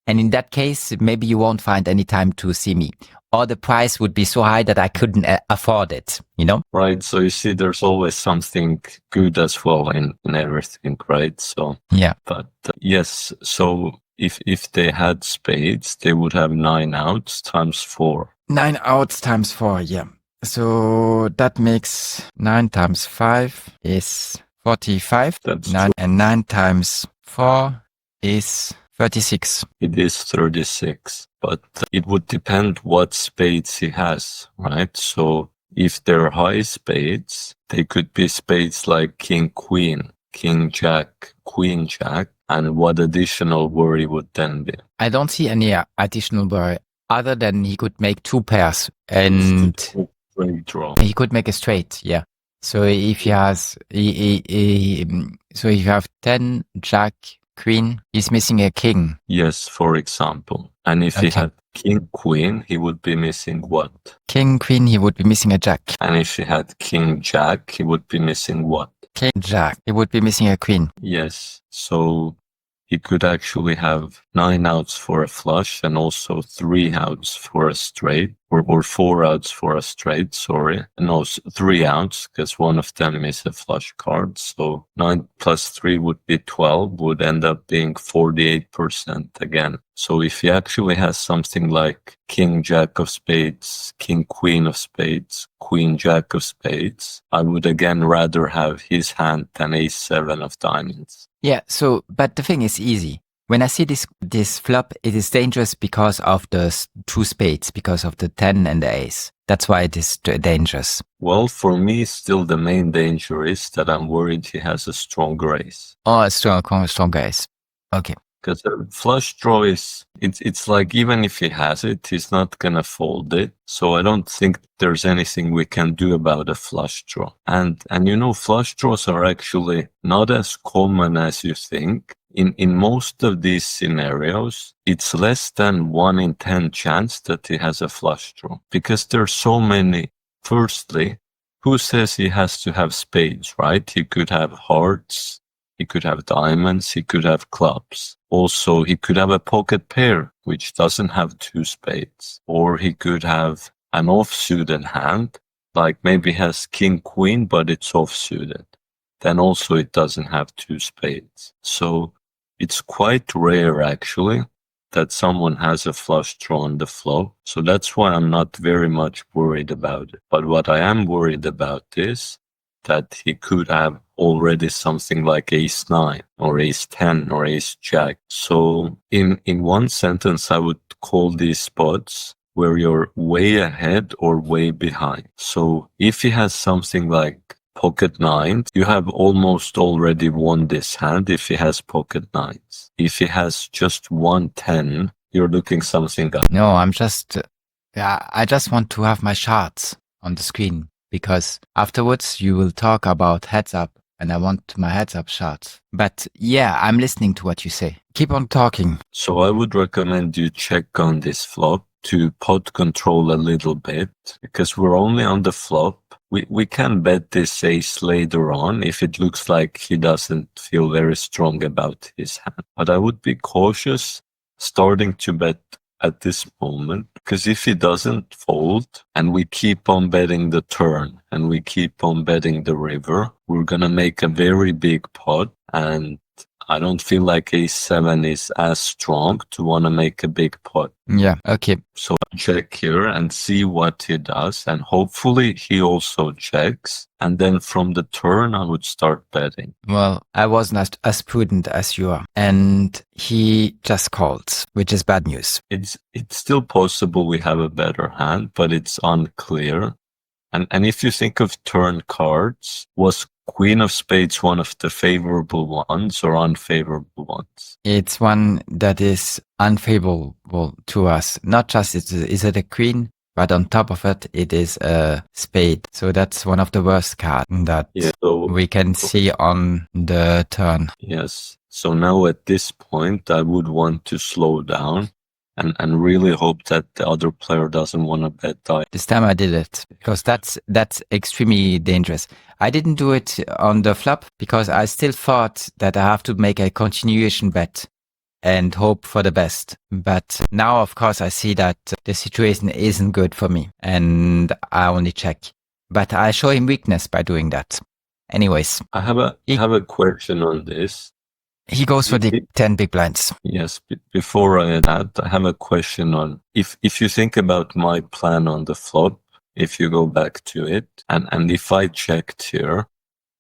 And in that case, maybe you won't find any time to see me. Or the price would be so high that I couldn't afford it, you know? Right. So you see, there's always something good as well in everything, right? So, yeah. But yes, so if they had spades, they would have 9 outs times 4. 9 outs times 4, yeah. So that makes 9 times 5 is 45. That's 9 and 9 times 4 is 36. It is 36, but it would depend what spades he has, right? So if they're high spades, they could be spades like King, Queen, King, Jack, Queen, Jack. And what additional worry would then be? I don't see any additional worry other than he could make 2 pairs and straight draw. He could make a straight, yeah. So if he has, so if you have 10, Jack, Queen, he's missing a king. Yes, for example. And if he had King, Queen, he would be missing what? King, Queen, he would be missing a Jack. And if he had King, Jack, he would be missing what? King, Jack, he would be missing a Queen. Yes, so he could actually have 9 outs for a flush and also 3 outs for a straight. or 4 outs for a straight, sorry. No, 3 outs, because one of them is a flush card. So 9 plus 3 would be 12, would end up being 48% again. So if he actually has something like King Jack of Spades, King Queen of Spades, Queen Jack of Spades, I would again rather have his hand than Ace 7 of Diamonds. Yeah, so, but the thing is easy. When I see this flop, it is dangerous because of the two spades, because of the 10 and the ace. That's why it is dangerous. Well, for me, still the main danger is that I'm worried he has a stronger ace. Oh, a stronger ace. Okay. Because a flush draw is, it's like even if he has it, he's not going to fold it. So I don't think there's anything we can do about a flush draw. And you know, flush draws are actually not as common as you think. In most of these scenarios, it's less than 1 in 10 chance that he has a flush draw. Because there's so many. Firstly, who says he has to have spades, right? He could have hearts. He could have diamonds, he could have clubs. Also, he could have a pocket pair, which doesn't have 2 spades. Or he could have an offsuited hand, like maybe has king, queen, but it's offsuited. Then also it doesn't have 2 spades. So it's quite rare, actually, that someone has a flush draw on the flop. So that's why I'm not very much worried about it. But what I am worried about is that he could have already something like ace 9 or ace 10 or ace jack. So in one sentence, I would call these spots where you're way ahead or way behind. So if he has something like pocket 9, you have almost already won this hand if he has pocket 9s. If he has just 110, you're looking something up. No, I just want to have my charts on the screen. Because afterwards you will talk about heads up and I want my heads up charts. But yeah, I'm listening to what you say. Keep on talking. So I would recommend you check on this flop to pot control a little bit because we're only on the flop. We can bet this ace later on if it looks like he doesn't feel very strong about his hand. But I would be cautious starting to bet at this moment, because if he doesn't fold and we keep on betting the turn and we keep on betting the river, we're going to make a very big pot. And I don't feel like ace 7 is as strong to want to make a big pot. Yeah, okay. So check here and see what he does. And hopefully he also checks. And then from the turn, I would start betting. Well, I wasn't as prudent as you are. And he just calls, which is bad news. It's still possible we have a better hand, but it's unclear. And if you think of turn cards, was Queen of Spades one of the favorable ones or unfavorable ones? It's one that is unfavorable to us. Not just is it a queen, but on top of it, it is a spade. So that's one of the worst cards that we can see on the turn. Yes. So now at this point, I would want to slow down and really hope that the other player doesn't want to bet die. This time I did it because that's extremely dangerous. I didn't do it on the flop because I still thought that I have to make a continuation bet and hope for the best. But now, of course, I see that the situation isn't good for me and I only check. But I show him weakness by doing that. Anyways. I have a question on this. He goes for the 10 big blinds. Yes. Before I add that, I have a question on if you think about my plan on the flop, if you go back to it, and if I checked here,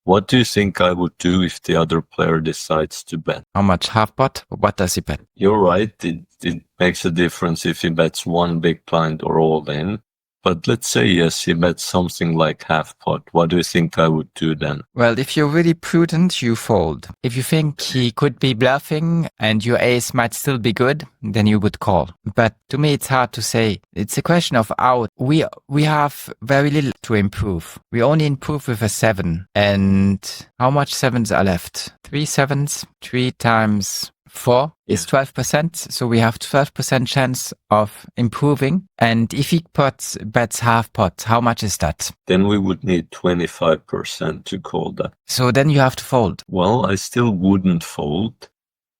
what do you think I would do if the other player decides to bet? How much? Half pot? What does he bet? You're right. It makes a difference if he bets one big blind or all in. But let's say, yes, he bets something like half pot. What do you think I would do then? Well, if you're really prudent, you fold. If you think he could be bluffing and your ace might still be good, then you would call. But to me, it's hard to say. It's a question of out. We have very little to improve. We only improve with a 7. And how much 7s are left? 3 7s, 3 times 4 is 12%. So we have 12% chance of improving. And if he bets half pot, how much is that? Then we would need 25% to call that. So then you have to fold. Well, I still wouldn't fold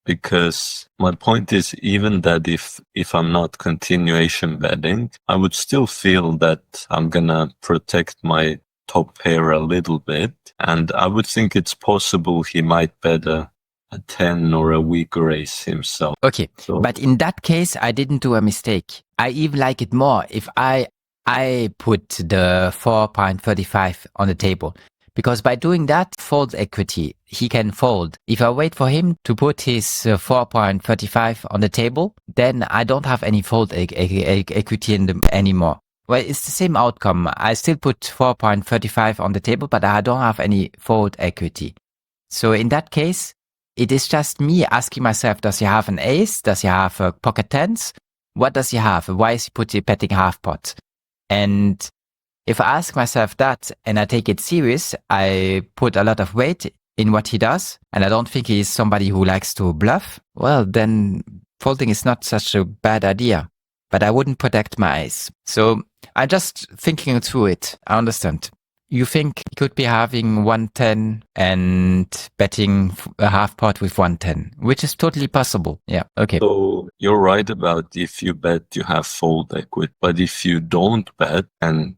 because my point is even that if I'm not continuation betting, I would still feel that I'm gonna protect my top pair a little bit, and I would think it's possible he might bet a 10 or a weaker ace himself. Okay, So but in that case, I didn't do a mistake. I even like it more if I put the 4.35 on the table. Because by doing that, fold equity, he can fold. If I wait for him to put his 4.35 on the table, then I don't have any fold equity in them anymore. Well, it's the same outcome. I still put 4.35 on the table, but I don't have any fold equity. So in that case, it is just me asking myself, does he have an ace? Does he have a pocket tens? What does he have? Why is he betting half pot? And if I ask myself that and I take it serious, I put a lot of weight in what he does, and I don't think he is somebody who likes to bluff, well, then folding is not such a bad idea. But I wouldn't protect my ace. So I'm just thinking through it. I understand. You think he could be having 110 and betting a half pot with 110, which is totally possible. Yeah, okay. So you're right about if you bet, you have fold equity. But if you don't bet, and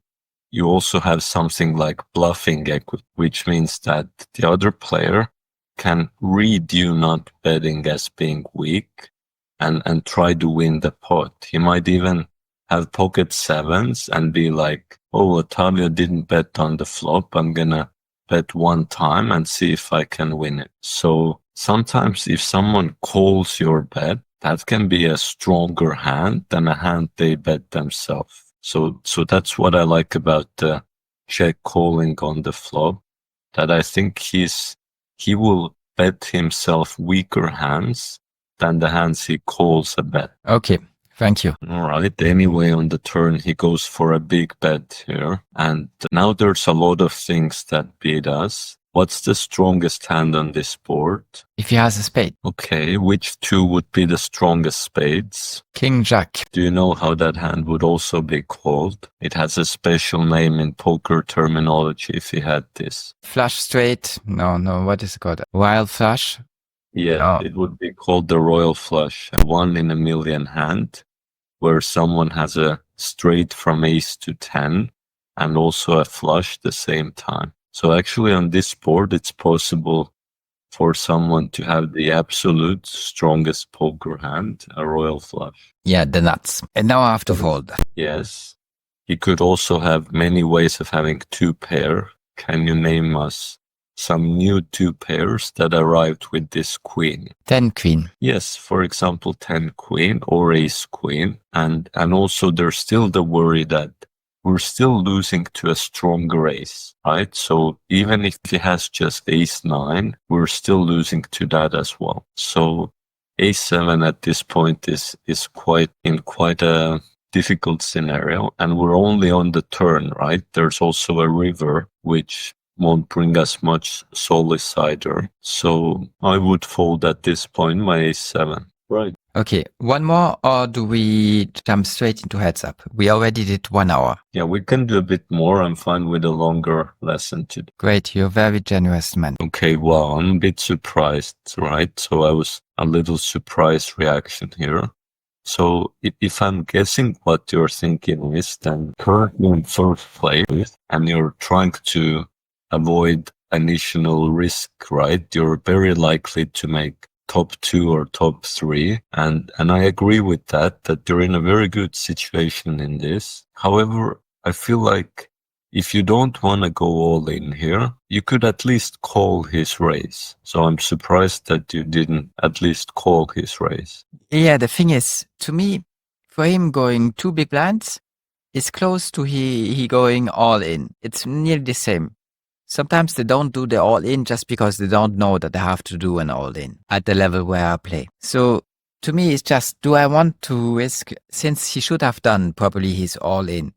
you also have something like bluffing equity, which means that the other player can read you not betting as being weak and try to win the pot. He might even have pocket sevens and be like, oh, Ottavio didn't bet on the flop. I'm gonna bet one time and see if I can win it. So sometimes if someone calls your bet, that can be a stronger hand than a hand they bet themselves. So that's what I like about the check calling on the flop, that I think he will bet himself weaker hands than the hands he calls a bet. Okay, thank you. All right. Anyway, on the turn, he goes for a big bet here. And now there's a lot of things that beat us. What's the strongest hand on this board? If he has a spade. Okay, which two would be the strongest spades? King Jack. Do you know how that hand would also be called? It has a special name in poker terminology if he had this. Flush straight. No, what is it called? Wild flush. Yeah, No. it would be called the royal flush, a 1 in a million hand, where someone has a straight from ace to 10 and also a flush the same time. So actually on this board, it's possible for someone to have the absolute strongest poker hand, a royal flush. Yeah, the nuts. And now I have to fold. Yes. He could also have many ways of having two pair. Can you name us some new two pairs that arrived with this queen? 10 queen. Yes, for example, 10 queen or ace queen. And also there's still the worry that we're still losing to a stronger ace, right? So even if he has just ace 9, we're still losing to that as well. So ace 7 at this point is quite a difficult scenario, and we're only on the turn, right? There's also a river, which won't bring us much solace either. So I would fold at this point my ace 7. Right. Okay, one more, or do we jump straight into heads up? We already did 1 hour. Yeah, we can do a bit more. I'm fine with a longer lesson today. Great, you're very generous, man. Okay, well, I'm a bit surprised, right? So I was a little surprised reaction here. So if I'm guessing what you're thinking is, then currently in first place and you're trying to avoid initial risk, right? You're very likely to make top 2 or top 3. And I agree with that you're in a very good situation in this. However, I feel like if you don't want to go all in here, you could at least call his raise. So I'm surprised that you didn't at least call his raise. Yeah, the thing is, to me, for him going 2 big blinds is close to he going all in. It's nearly the same. Sometimes they don't do the all-in just because they don't know that they have to do an all-in at the level where I play. So to me, it's just, do I want to risk, since he should have done probably his all-in,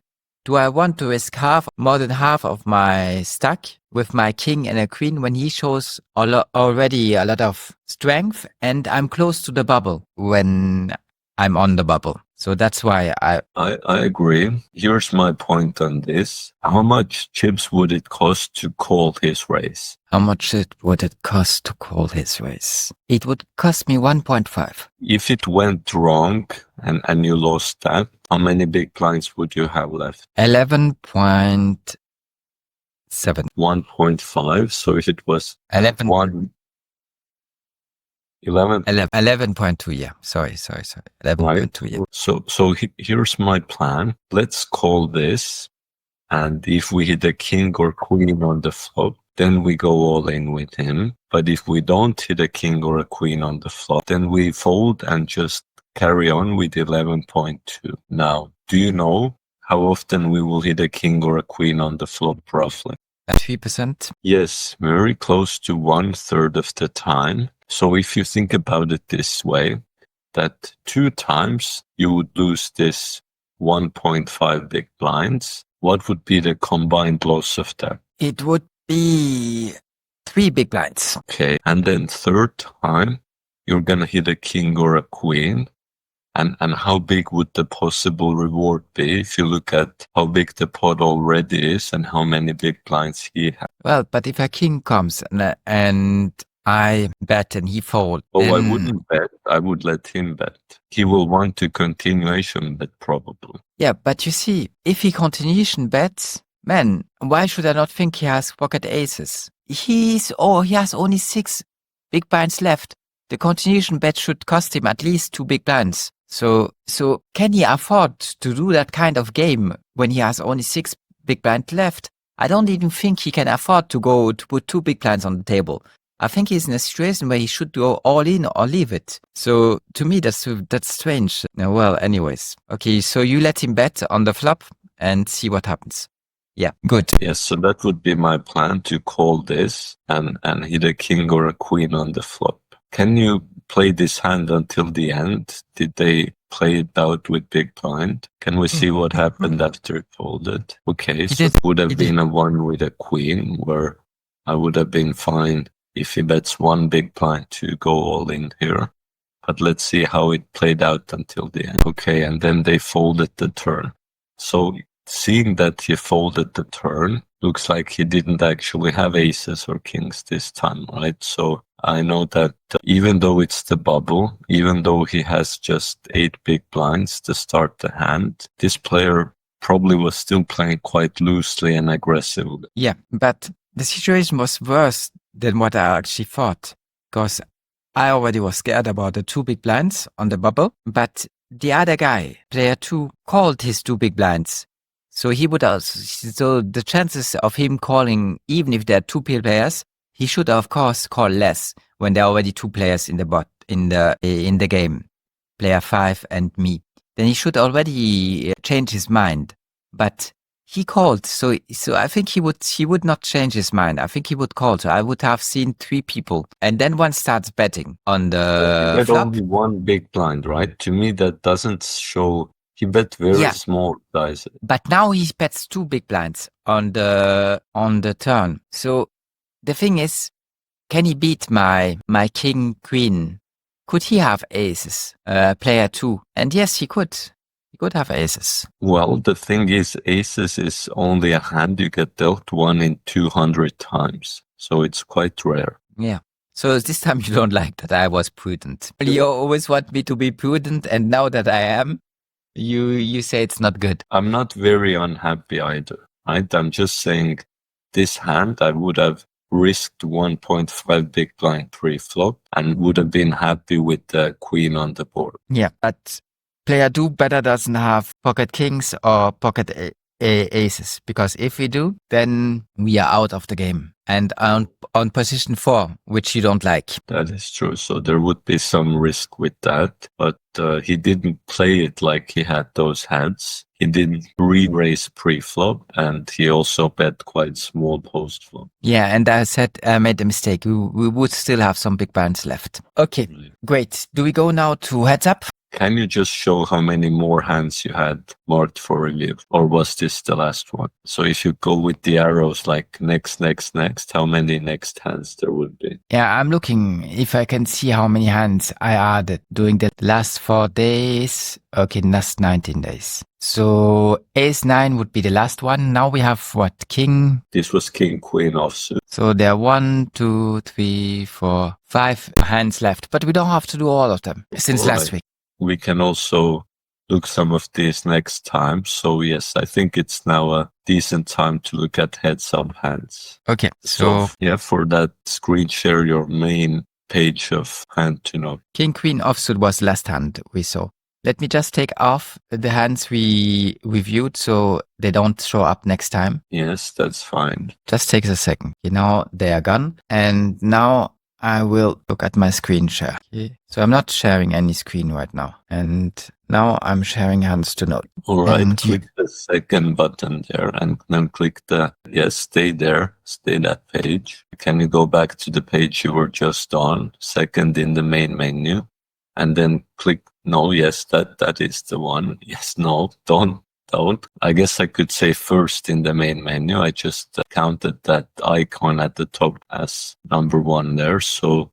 do I want to risk more than half of my stack with my king and a queen when he shows already a lot of strength and I'm close to the bubble when I'm on the bubble. So that's why I agree. Here's my point on this. How much chips would it cost to call his race? How much would it cost to call his race? It would cost me 1.5. If it went wrong and you lost that, how many big blinds would you have left? 11.7. 1.5. So if it was 11. 11.2, yeah. Sorry. 11.2, yeah. So here's my plan. Let's call this, and if we hit a king or queen on the flop, then we go all in with him. But if we don't hit a king or a queen on the flop, then we fold and just carry on with 11.2. Now, do you know how often we will hit a king or a queen on the flop roughly? 3%? Yes, very close to 1/3 of the time. So if you think about it this way, that 2 times you would lose this 1.5 big blinds, what would be the combined loss of that? It would be 3 big blinds. Okay, and then 3rd time, you're gonna hit a king or a queen. And how big would the possible reward be if you look at how big the pot already is and how many big blinds he has? Well, but if a king comes and I bet and he folds. Oh, I wouldn't bet. I would let him bet. He will want to continuation bet probably. Yeah, but you see, if he continuation bets, man, why should I not think he has pocket aces? He has only 6 big blinds left. The continuation bet should cost him at least 2 big blinds. So can he afford to do that kind of game when he has only 6 big blinds left? I don't even think he can afford to put 2 big blinds on the table. I think he's in a situation where he should go all in or leave it. So to me, that's strange. Well, anyways. Okay, so you let him bet on the flop and see what happens. Yeah, good. Yes, so that would be my plan, to call this and hit a king or a queen on the flop. Can you play this hand until the end? Did they play it out with big blind? Can we see what happened after it folded? Okay, so it would have been a 1 with a queen, where I would have been fine if he bets 1 big blind to go all in here. But let's see how it played out until the end. Okay, and then they folded the turn. So seeing that he folded the turn, looks like he didn't actually have aces or kings this time, right? So I know that even though it's the bubble, even though he has just 8 big blinds to start the hand, this player probably was still playing quite loosely and aggressively. Yeah, but the situation was worse than what I actually thought, because I already was scared about the 2 big blinds on the bubble, but the other guy, player 2, called his 2 big blinds. So so the chances of him calling, even if there are 2 players, he should of course call less when there are already 2 players in the game, player 5 and me. Then he should already change his mind. But he called, so I think he would not change his mind. I think he would call. So I would have seen 3 people, and then one starts betting on the flop. Only 1 big blind, right? To me, that doesn't show. He bet very small sizes. But now he bets 2 big blinds on the turn. So the thing is, can he beat my king queen? Could he have aces? Player 2, and yes, he could. He could have aces. Well, the thing is, aces is only a hand you get dealt 1 in 200 times, so it's quite rare. Yeah. So this time you don't like that I was prudent. You always want me to be prudent, and now that I am, you say it's not good. I'm not very unhappy either, right? I'm just saying this hand I would have risked 1.5 big blind pre-flop and would have been happy with the queen on the board. Yeah, but player 2 better doesn't have pocket kings or pocket aces, because if we do, then we are out of the game and on position 4, which you don't like. That is true. So there would be some risk with that, but he didn't play it like he had those hands. He didn't re-raise pre-flop, and he also bet quite small post-flop. Yeah, and I said I made a mistake. We would still have some big blinds left. Okay, great. Do we go now to heads up? Can you just show how many more hands you had marked for review? Or was this the last one? So if you go with the arrows like next, next, next, how many next hands there would be? Yeah, I'm looking if I can see how many hands I added during the last 4 days. Okay, last 19 days. So ace-9 would be the last one. Now we have what? King. This was king, queen offsuit. So there are 1, 2, 3, 4, 5 hands left. But we don't have to do all of them since last week. We can also look some of these next time. So yes, I think it's now a decent time to look at heads up hands. Okay, so yeah, for that, screen share your main page of hand to know. King Queen offsuit was last hand we saw. Let me just take off the hands we reviewed so they don't show up next time. Yes, that's fine. Just takes a second. Okay, now they are gone. And now I will look at my screen share. Okay. So I'm not sharing any screen right now. And now I'm sharing hands to note. All right, And click the second button there and then click the, yes, stay there, stay that page. Can you go back to the page you were just on, second in the main menu, and then click, no, yes, that is the one. Yes, no, don't. I guess I could say first in the main menu. I just counted that icon at the top as number 1 there. So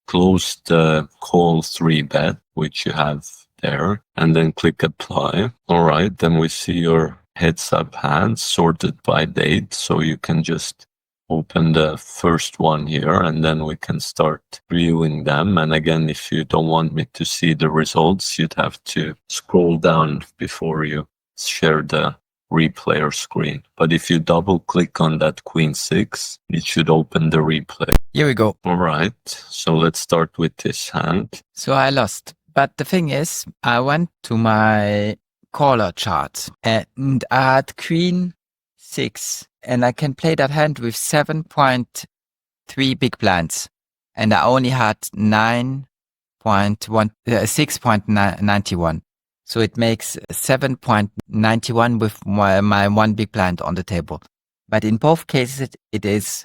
close the call 3 bet, which you have there, and then click apply. All right, then we see your heads up hands sorted by date. So you can just open the first one here and then we can start viewing them. And again, if you don't want me to see the results, you'd have to scroll down before you share the replayer screen. But if you double click on that queen 6, it should open the replay. here we go. All right, so let's start with this hand. So I lost. But the thing is, I went to my caller chart and I had queen 6 and I can play that hand with 7.3 big blinds. And I only had 6.91. So it makes 7.91 with my 1 big blind on the table. But in both cases, it is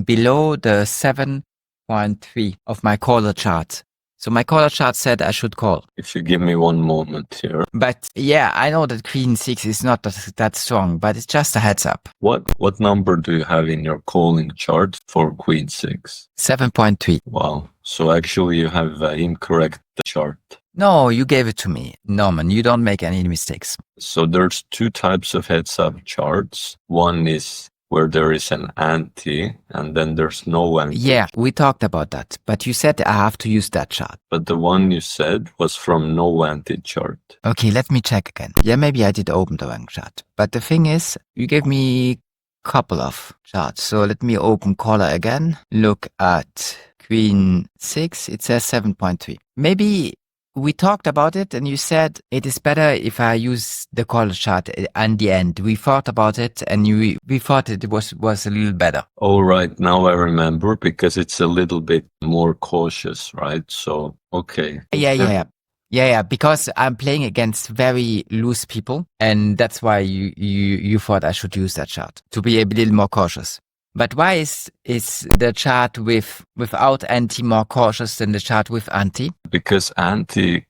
below the 7.3 of my caller chart. So my caller chart said I should call. If you give me one moment here. But yeah, I know that queen 6 is not that strong, but it's just a heads up. What number do you have in your calling chart for queen 6? 7.3. Wow. So actually you have incorrect chart. No, you gave it to me. Norman, you don't make any mistakes. So there's 2 types of heads up charts. One is where there is an ante and then there's no ante. Yeah, we talked about that, but you said I have to use that chart. But the one you said was from no ante chart. Okay, let me check again. Yeah, maybe I did open the wrong chart. But the thing is, you gave me a couple of charts. So let me open caller again. Look at queen 6. It says 7.3. Maybe we talked about it and you said it is better if I use the caller chart at the end. We thought about it and we thought it was a little better. All right, now I remember because it's a little bit more cautious, right? So, okay. Yeah, because I'm playing against very loose people and that's why you thought I should use that chart to be a little more cautious. But why is the chart without ante more cautious than the chart with ante? Because ante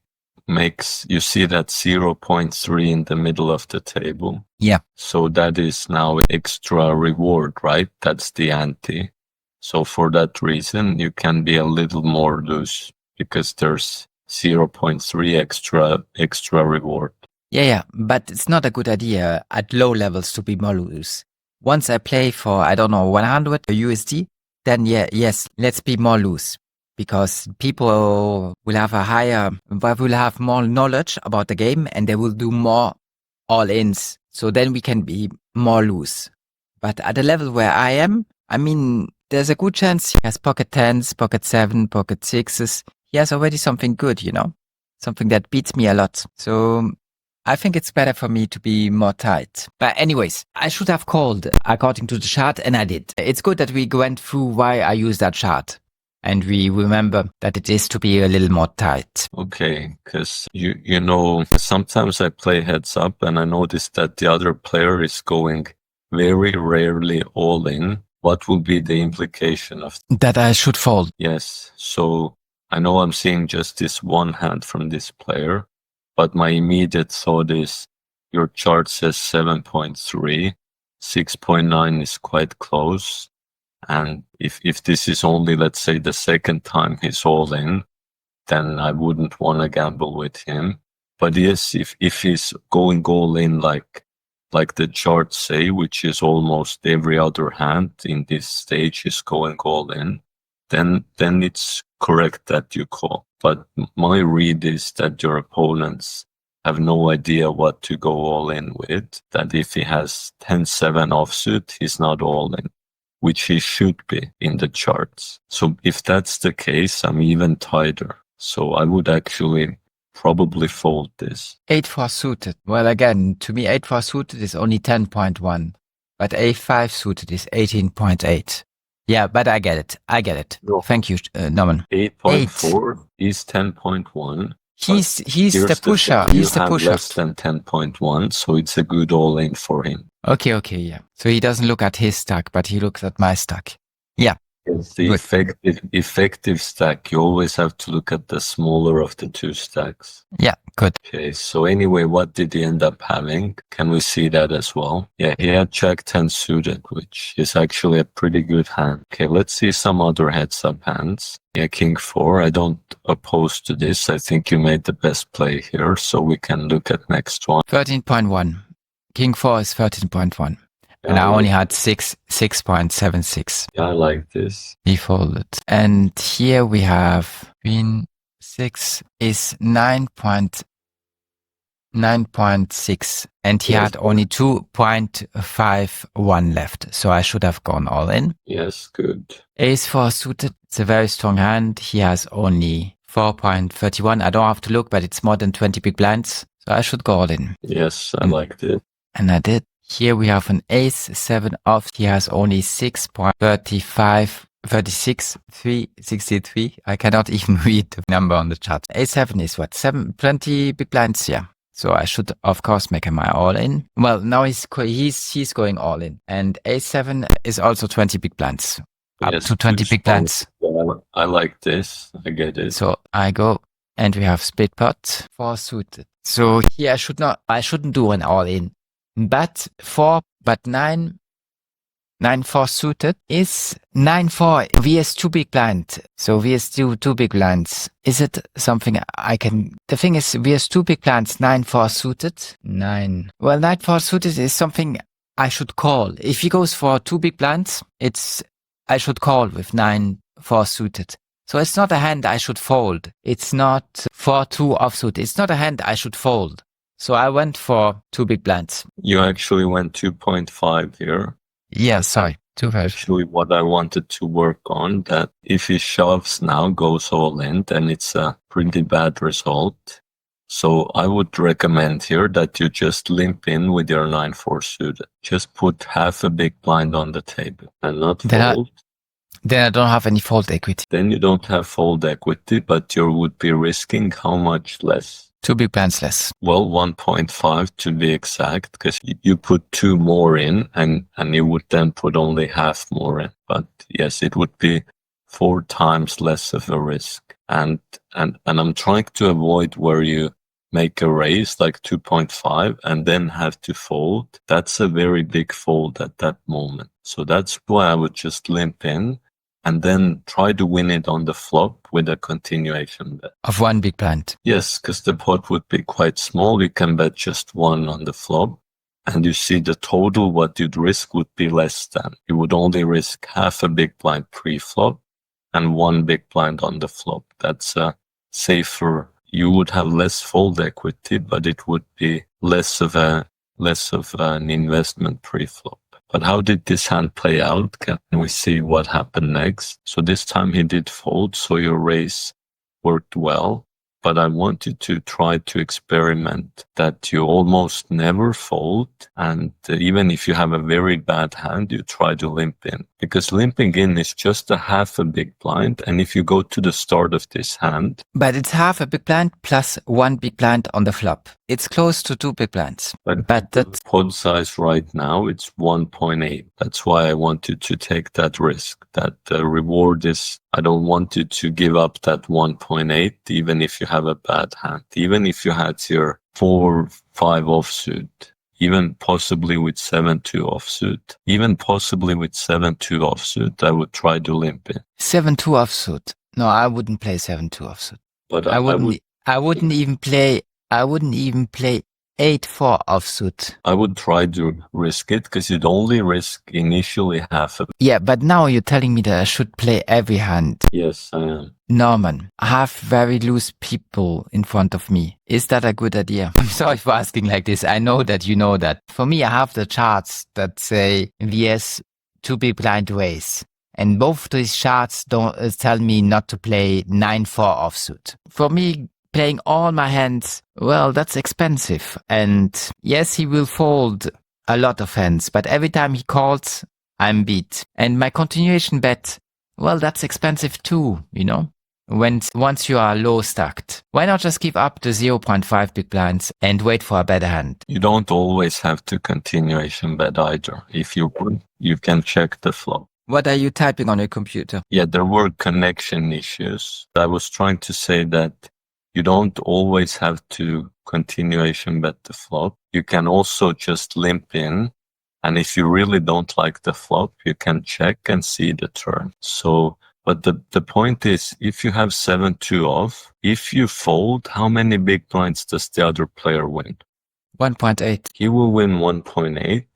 makes, you see that 0.3 in the middle of the table. Yeah. So that is now extra reward, right? That's the ante. So for that reason, you can be a little more loose because there's 0.3 extra reward. Yeah, but it's not a good idea at low levels to be more loose. Once I play for, 100 USD, then yes, let's be more loose because people will have more knowledge about the game and they will do more all-ins. So then we can be more loose. But at the level where I am, there's a good chance he has pocket 10s, pocket 7, pocket 6s. He has already something good, something that beats me a lot. So I think it's better for me to be more tight. But anyways, I should have called according to the chart and I did. It's good that we went through why I use that chart. And we remember that it is to be a little more tight. Okay, because sometimes I play heads up and I notice that the other player is going very rarely all in. What will be the implication of that? I should fold. Yes, so I know I'm seeing just this one hand from this player. but my immediate thought is your chart says 7.3, 6.9 is quite close. And if this is only, let's say, the second time he's all in, then I wouldn't want to gamble with him. But yes, if he's going all in like the charts say, which is almost every other hand in this stage is going all in, then it's correct that you call. But my read is that your opponents have no idea what to go all in with, that if he has 10-7 offsuit, he's not all in, which he should be in the charts. So if that's the case, I'm even tighter. So I would actually probably fold this. 8-4 suited. Well, again, to me, 8-4 suited is only 10.1, but A5 suited is 18.8. Yeah, but I get it. No. Thank you, Norman. 8.4 is 10.1. He's the pusher. He's the pusher. Less than 10.1, so it's a good all-in for him. Okay, yeah. So he doesn't look at his stack, but he looks at my stack. Yeah. It's the effective stack. You always have to look at the smaller of the two stacks. Yeah, good. Okay, so anyway, what did he end up having? Can we see that as well? Yeah, he had Jack 10 suited, which is actually a pretty good hand. Okay, let's see some other heads-up hands. Yeah, King 4, I don't oppose to this. I think you made the best play here, so we can look at next one. 13.1. King 4 is 13.1. And I only had 6.76. Yeah, I like this. He folded. And here we have Queen 6 is 9.6. And he had only 2.51 left. So I should have gone all in. Yes, good. Ace 4 suited. It's a very strong hand. He has only 4.31. I don't have to look, but it's more than 20 big blinds. So I should go all in. Yes, I liked it. And I did. Here we have an ace 7 off. He has only 6.35, 36, 363. I cannot even read the number on the chart. A7 is what? 20 big blinds, yeah. So I should, of course, make my all in. Well, now he's going all in. And A7 is also 20 big blinds. Up to 20 big blinds. Well, I like this. I get it. So I go, and we have split pot, 4 suited. So here I shouldn't do an all in. But 9 4 suited is 9-4 vs 2 big blind. So vs 2 big blinds. Is it something I can? The thing is vs 2 big blinds, 9-4 suited. 9. Well, 9-4 suited is something I should call. If he goes for 2 big blinds, I should call with 9-4 suited. So it's not a hand I should fold. It's not 4-2 offsuit. It's not a hand I should fold. So I went for 2 big blinds. You actually went 2.5 here. Yeah, sorry. 2.5. Actually, what I wanted to work on, that if he shoves now, goes all in, then it's a pretty bad result. So I would recommend here that you just limp in with your 9-4 suited. Just put half a big blind on the table and not fold. Then I don't have any fold equity. Then you don't have fold equity, but you would be risking how much less? 2 big blinds less. Well, 1.5 to be exact, because you put 2 more in and you would then put only half more in. But yes, it would be 4 times less of a risk. And I'm trying to avoid where you make a raise like 2.5 and then have to fold. That's a very big fold at that moment. So that's why I would just limp in and then try to win it on the flop with a continuation bet. Of 1 big blind. Yes, because the pot would be quite small. You can bet just 1 on the flop. And you see the total, what you'd risk would be less than. You would only risk half a big blind pre-flop and 1 big blind on the flop. That's safer. You would have less fold equity, but it would be less of an investment pre-flop. But how did this hand play out? Can we see what happened next? So this time he did fold, so your raise worked well. But I wanted to try to experiment that you almost never fold. And even if you have a very bad hand, you try to limp in. Because limping in is just a half a big blind. And if you go to the start of this hand... But it's half a big blind plus 1 big blind on the flop. It's close to 2 big blinds. But the pot size right now, it's 1.8. That's why I wanted to take that risk. That the reward is I don't want you to give up that 1.8, even if you have a bad hand, even if you had your 4-5 offsuit, even possibly with 7-2 offsuit, even possibly with 7-2 offsuit, I would try to limp in. 7-2 offsuit. No, I wouldn't play 7-2 offsuit. But I wouldn't even play 8-4 offsuit. I would try to risk it because you'd only risk initially half of it. Yeah, but now you're telling me that I should play every hand. Yes, I am. Norman, I have very loose people in front of me. Is that a good idea? I'm sorry for asking like this. I know that you know that. For me, I have the charts that say VS to be blind race. And both these charts don't tell me not to play 9-4 offsuit. For me, playing all my hands, well, that's expensive. And yes, he will fold a lot of hands, but every time he calls, I'm beat. And my continuation bet, well, that's expensive too, you know? Once you are low stacked, why not just give up the 0.5 big blinds and wait for a better hand? You don't always have to continuation bet either. If you would, you can check the flop. What are you typing on your computer? Yeah, there were connection issues. I was trying to say that you don't always have to continuation bet the flop. You can also just limp in. And if you really don't like the flop, you can check and see the turn. So, but the point is, if you have 7-2 off, if you fold, how many big blinds does the other player win? 1.8. He will win 1.8.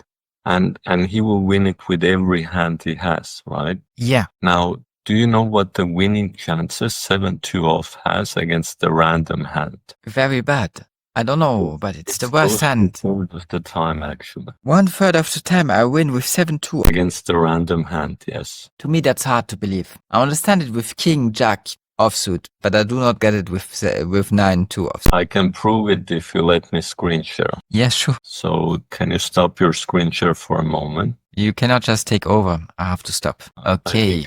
And he will win it with every hand he has, right? Yeah. Now, do you know what the winning chances 7-2 off has against the random hand? Very bad. I don't know, but it's the worst hand. 1/3 of the time, actually. 1/3 of the time I win with 7-2. Against the random hand, yes. To me, that's hard to believe. I understand it with King, Jack, offsuit, but I do not get it with 9-2 offsuit. I can prove it if you let me screen share. Yeah, sure. So can you stop your screen share for a moment? You cannot just take over. I have to stop. Okay.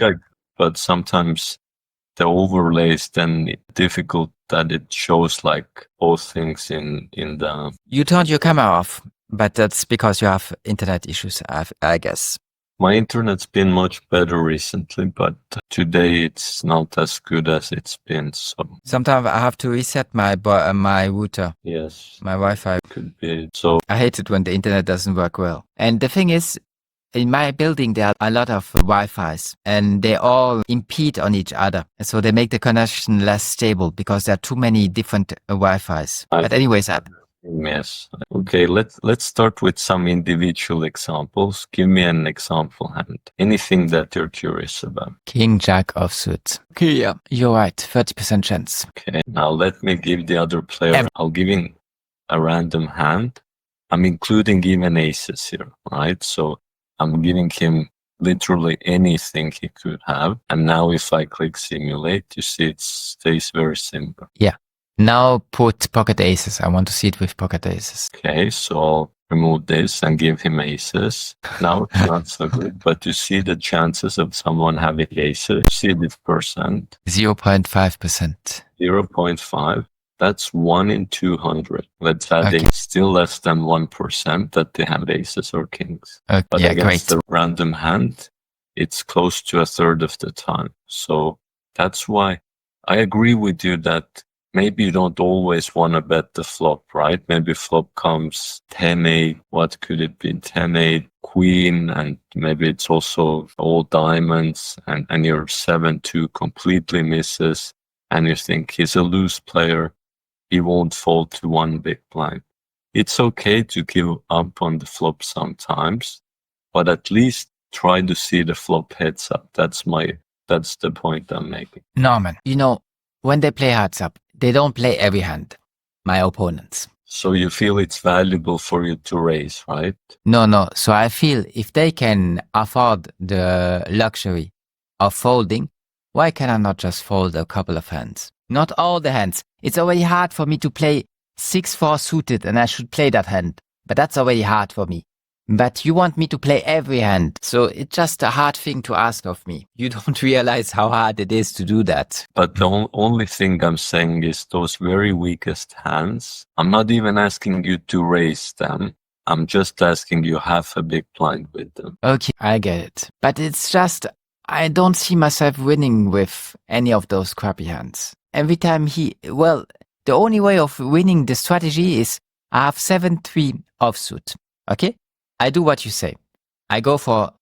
But sometimes the overlay is then difficult that it shows like both things in the... You turned your camera off, but that's because you have internet issues, I guess. My internet's been much better recently, but today it's not as good as it's been. So sometimes I have to reset my router. Yes, my Wi-Fi. Could be. So I hate it when the internet doesn't work well. And the thing is, in my building there are a lot of Wi-Fis, and they all impede on each other, so they make the connection less stable because there are too many different Wi-Fis. But anyways, yes. Okay, let's start with some individual examples. Give me an example hand. Anything that you're curious about. King, Jack, offsuit. Okay, yeah, you're right. 30% chance. Okay, now let me give the other player. I'll give him a random hand. I'm including even aces here, right? So I'm giving him literally anything he could have. And now if I click simulate, you see it stays very simple. Yeah. Now put pocket aces. I want to see it with pocket aces. Okay, so I'll remove this and give him aces. Now it's not so good, but you see the chances of someone having aces. You see this percent. 0.5%. 0.5. That's 1 in 200. Let's add Okay. still less than 1% that they have aces or kings. Okay, But yeah, against great. the random hand, it's close to 1/3 of the time. So that's why I agree with you that maybe you don't always want to bet the flop, right? Maybe flop comes 10-8. What could it be? 10-8, queen, and maybe it's also all diamonds, and your 7-2 completely misses, and you think he's a loose player. He won't fold to one big blind. It's okay to give up on the flop sometimes, but at least try to see the flop heads up. That's the point I'm making. Norman, you know, when they play heads up, they don't play every hand, my opponents. So you feel it's valuable for you to raise, right? No. So I feel if they can afford the luxury of folding, why can I not just fold a couple of hands? Not all the hands. It's already hard for me to play 6-4 suited, and I should play that hand. But that's already hard for me. But you want me to play every hand. So it's just a hard thing to ask of me. You don't realize how hard it is to do that. But the only thing I'm saying is those very weakest hands, I'm not even asking you to raise them. I'm just asking you half a big blind with them. Okay, I get it. But it's just I don't see myself winning with any of those crappy hands. Every time the only way of winning the strategy is I have 7-3 offsuit. Okay? I do what you say. I go for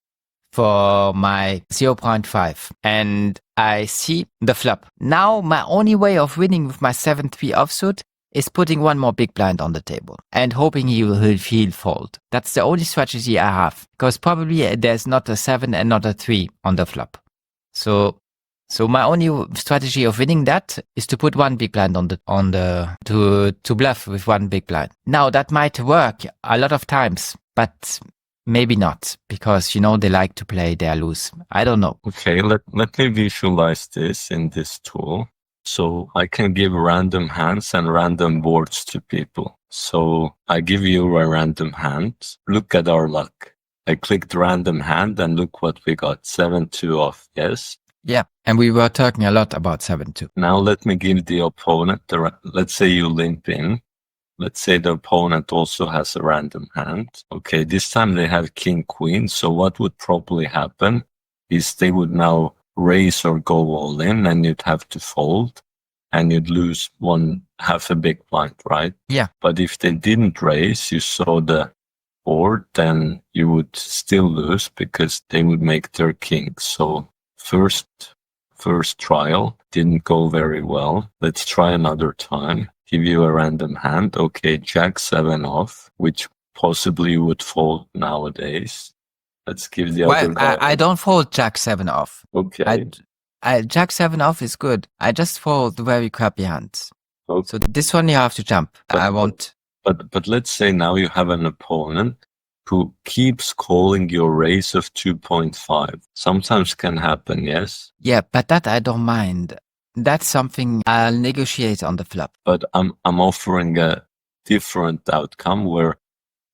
my 0.5 and I see the flop. Now my only way of winning with my 7-3 offsuit is putting one more big blind on the table and hoping he'll fold. That's the only strategy I have, because probably there's not a 7 and not a 3 on the flop. So my only strategy of winning that is to put one big blind to bluff with one big blind. Now that might work a lot of times, but maybe not, because they like to play their loose. I don't know. Okay, let me visualize this in this tool. So I can give random hands and random boards to people. So I give you a random hand. Look at our luck. I clicked random hand and look what we got. 7-2 off. Yes. Yeah. And we were talking a lot about 7-2. Now let me give the opponent let's say you limp in. Let's say the opponent also has a random hand. Okay. This time they have king, queen. So what would probably happen is they would now raise or go all in, and you'd have to fold, and you'd lose half a big blind, right? Yeah. But if they didn't raise, you saw the board, then you would still lose because they would make their king. So first trial didn't go very well. Let's try another time. Give you a random hand. Okay, Jack 7 off, which possibly would fold nowadays. Let's give the other guy. I don't fold Jack 7 off. Okay. Jack 7 off is good. I just fold very crappy hands. Okay. So this one you have to jump. I won't. But let's say now you have an opponent who keeps calling your raise of 2.5. Sometimes can happen, yes? Yeah, but that I don't mind. That's something I'll negotiate on the flop. But I'm offering a different outcome where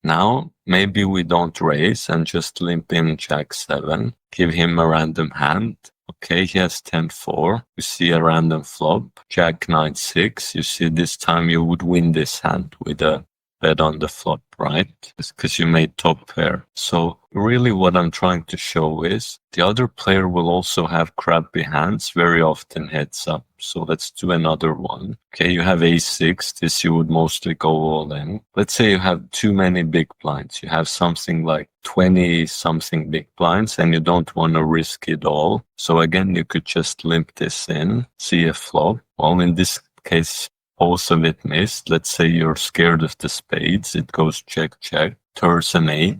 now maybe we don't raise and just limp in Jack 7, give him a random hand. Okay, he has 10-4. You see a random flop, Jack 9-6. You see this time you would win this hand with a bet on the flop, right? It's because you made top pair. So really what I'm trying to show is the other player will also have crappy hands, very often heads up. So let's do another one. Okay, you have a6. This you would mostly go all in. Let's say you have too many big blinds. You have something like 20 something big blinds and you don't want to risk it all. So again, you could just limp this in, see a flop. Well, in this case, both of it missed. Let's say you're scared of the spades. It goes check, check. Turns an 8.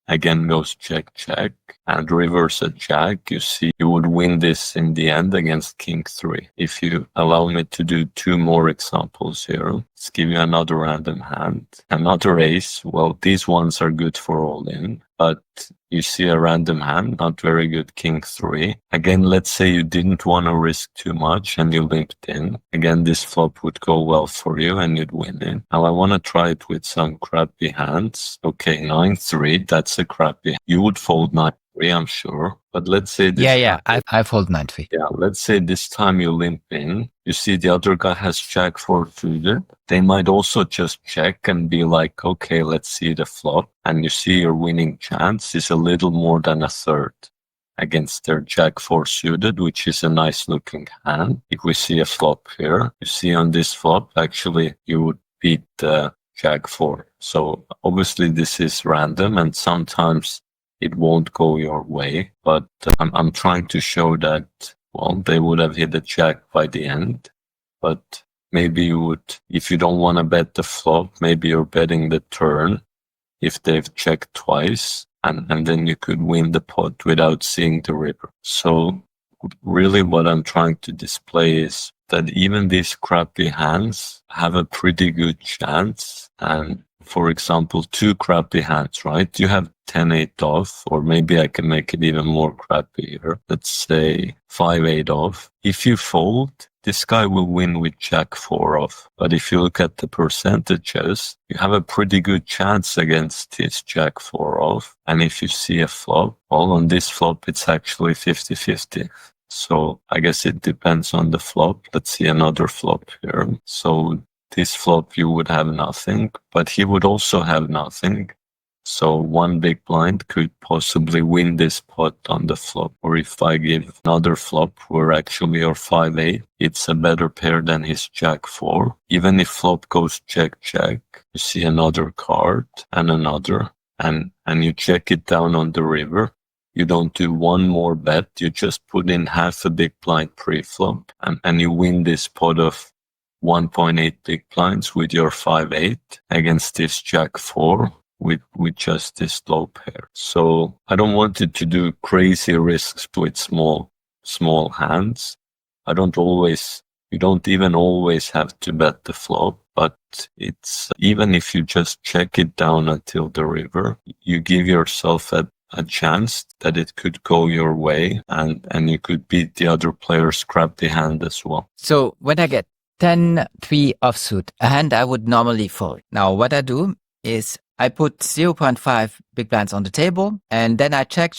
Again goes check, check. And reverse a jack. You see, you would win this in the end against king 3. If you allow me to do 2 more examples here, let's give you another random hand. Another ace. Well, these ones are good for all in. But you see a random hand, not very good, king 3. Again, let's say you didn't want to risk too much and you limped in. Again, this flop would go well for you and you'd win it. Now I want to try it with some crappy hands. Okay, 9-3, that's a crappy. You would fold 9-3, I'm sure. But let's say this I fold 9-3. Yeah, let's say this time you limp in. You see the other guy has Jack 4 suited. They might also just check and be like, okay, let's see the flop. And you see your winning chance is a little more than a third against their Jack 4 suited, which is a nice looking hand. If we see a flop here, you see on this flop, actually you would beat Jack 4. So obviously this is random and sometimes it won't go your way, but I'm trying to show that, well, they would have hit a jack by the end, but maybe you would, if you don't want to bet the flop, maybe you're betting the turn if they've checked twice, and then you could win the pot without seeing the river. So really what I'm trying to display is that even these crappy hands have a pretty good chance. And for example, 2 crappy hands, right? You have 10-8 off, or maybe I can make it even more crappy here. Let's say 5-8 off. If you fold, this guy will win with Jack 4 off. But if you look at the percentages, you have a pretty good chance against his Jack 4 off. And if you see a flop, well, on this flop, it's actually 50-50. So I guess it depends on the flop. Let's see another flop here. So this flop, you would have nothing, but he would also have nothing. So one big blind could possibly win this pot on the flop. Or if I give another flop where actually your 5-8, it's a better pair than his Jack-4. Even if flop goes check-check, you see another card and another, and you check it down on the river. You don't do one more bet. You just put in half a big blind pre-flop, and you win this pot of 1.8 big blinds with your 5-8 against this Jack-4. With just this low pair. So I don't want it to do crazy risks with small hands. You don't even always have to bet the flop, but it's even if you just check it down until the river, you give yourself a chance that it could go your way and you could beat the other player's crappy hand as well. So when I get 10-3 offsuit, a hand I would normally fold. Now what I do is I put 0.5 big blinds on the table, and then I check.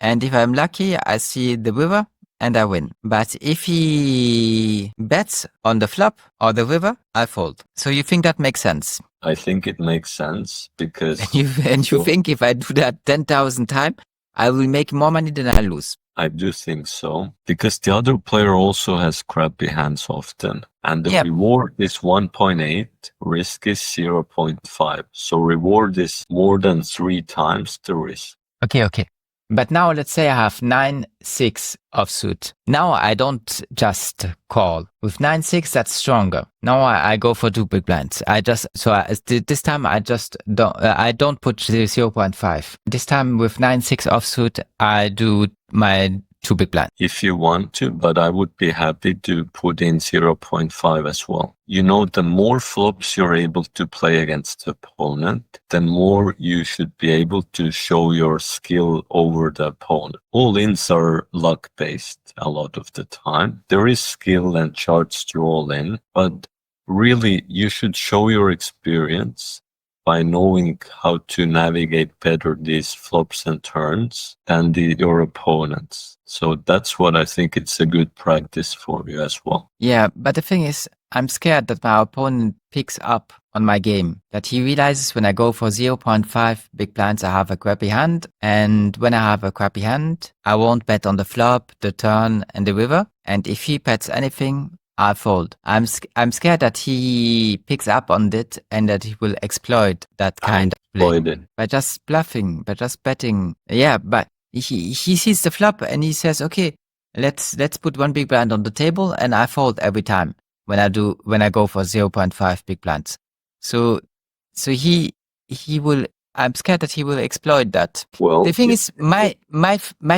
And if I'm lucky, I see the river and I win. But if he bets on the flop or the river, I fold. So you think that makes sense? I think it makes sense because... And you think if I do that 10,000 times, I will make more money than I lose? I do think so, because the other player also has crappy hands often. And the reward is 1.8, risk is 0.5. So reward is more than 3 times the risk. Okay. But now let's say I have 9-6 offsuit. Now I don't just call. With 9-6, that's stronger. Now I go for 2 big blinds. This time I don't put 0.5. This time with 9-6 offsuit, I do my 2 big blinds. If you want to, but I would be happy to put in 0.5 as well. You know, the more flops you're able to play against the opponent, the more you should be able to show your skill over the opponent. All-ins are luck-based a lot of the time. There is skill and charts to all-in, but really you should show your experience by knowing how to navigate better these flops and turns than your opponents. So that's what I think it's a good practice for you as well. Yeah, but the thing is, I'm scared that my opponent picks up on my game, that he realizes when I go for 0.5 big blinds, I have a crappy hand. And when I have a crappy hand, I won't bet on the flop, the turn, and the river. And if he bets anything, I fold. I'm scared that he picks up on it and that he will exploit that kind of play. By just bluffing, by just betting. Yeah, but he sees the flop and he says, okay, let's put 1 big blind on the table, and I fold every time when I go for 0.5 big blinds. So he will. I'm scared that he will exploit that. Well, the thing is, my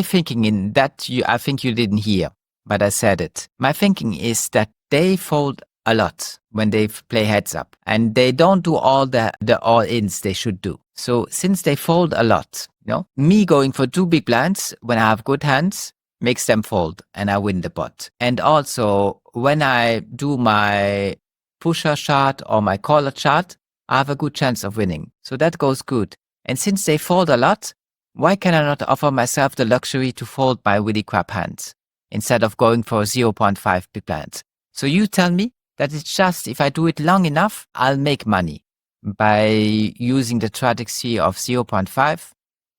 thinking in that I think you didn't hear, but I said it. My thinking is that they fold a lot when they play heads up, and they don't do all the all-ins they should do. So since they fold a lot, me going for 2 big blinds when I have good hands makes them fold, and I win the pot. And also, when I do my pusher chart or my caller chart, I have a good chance of winning. So that goes good. And since they fold a lot, why can I not offer myself the luxury to fold my really crap hands instead of going for 0.5 big blinds? So you tell me that it's just, if I do it long enough, I'll make money by using the strategy of 0.5.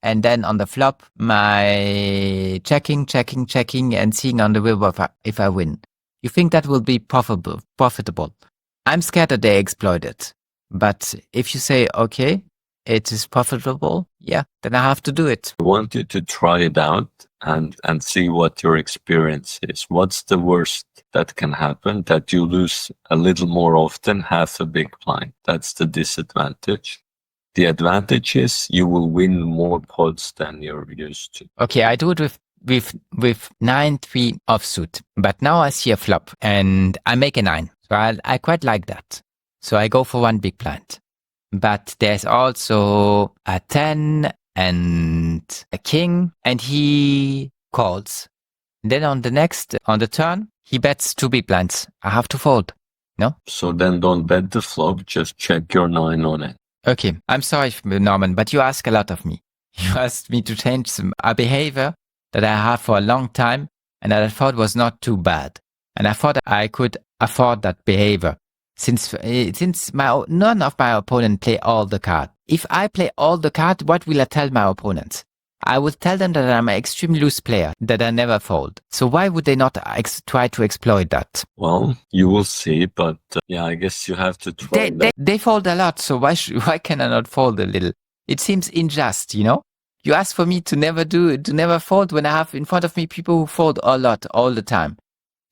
And then on the flop, my checking, and seeing on the river if I win. You think that will be profitable? I'm scared that they exploit it. But if you say, okay, it is profitable, yeah, then I have to do it. I want you to try it out and see what your experience is. What's the worst that can happen? That you lose a little more often, half a big blind. That's the disadvantage. The advantage is you will win more pots than you're used to. Okay, I do it with 9-3 offsuit, but now I see a flop and I make a 9. So I quite like that. So I go for 1 big blind. But there's also a 10 and a king, and he calls. Then on the turn, he bets 2 big blinds. I have to fold. No? So then don't bet the flop, just check your 9 on it. Okay, I'm sorry, Norman, but you ask a lot of me. You asked me to change a behavior that I have for a long time and that I thought was not too bad. And I thought I could afford that behavior. since none of my opponent play all the card. If I play all the card, what will I tell my opponents? I will tell them that I'm an extremely loose player, that I never fold. So why would they not try to exploit that? Well, you will see, but yeah, I guess you have to try that. They fold a lot, so why can I not fold a little? It seems unjust, you know? You ask for me to never fold when I have in front of me people who fold a lot all the time.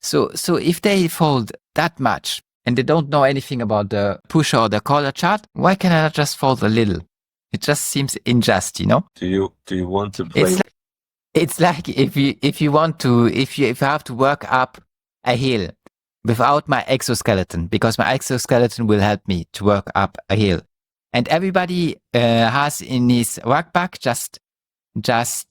So if they fold that much and they don't know anything about the push or the caller chart, why can I not just fold a little? It just seems unjust, you know? Do you want to play? It's like if you have to work up a hill without my exoskeleton, because my exoskeleton will help me to work up a hill. And everybody has in his workpack just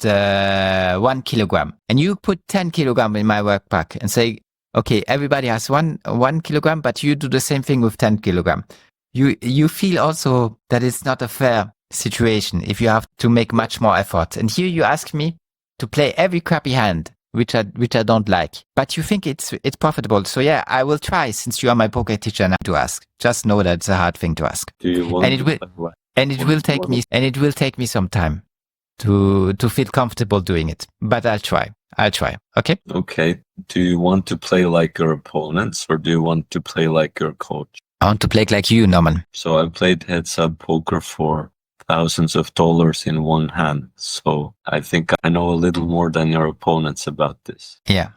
1 kilogram. And you put 10 kilogram in my workpack and say, okay, everybody has one kilogram, but you do the same thing with 10 kilogram. You feel also that it's not a fair situation if you have to make much more effort. And here you ask me to play every crappy hand, which I don't like. But you think it's profitable. So yeah, I will try, since you are my poker teacher, and I have to ask. Just know that it's a hard thing to ask. Do you want it will take me some time to feel comfortable doing it. But I'll try. Okay? Okay. Do you want to play like your opponents, or do you want to play like your coach? I want to play like you, Norman. So I played heads-up poker for thousands of dollars in one hand. So I think I know a little more than your opponents about this. Yeah.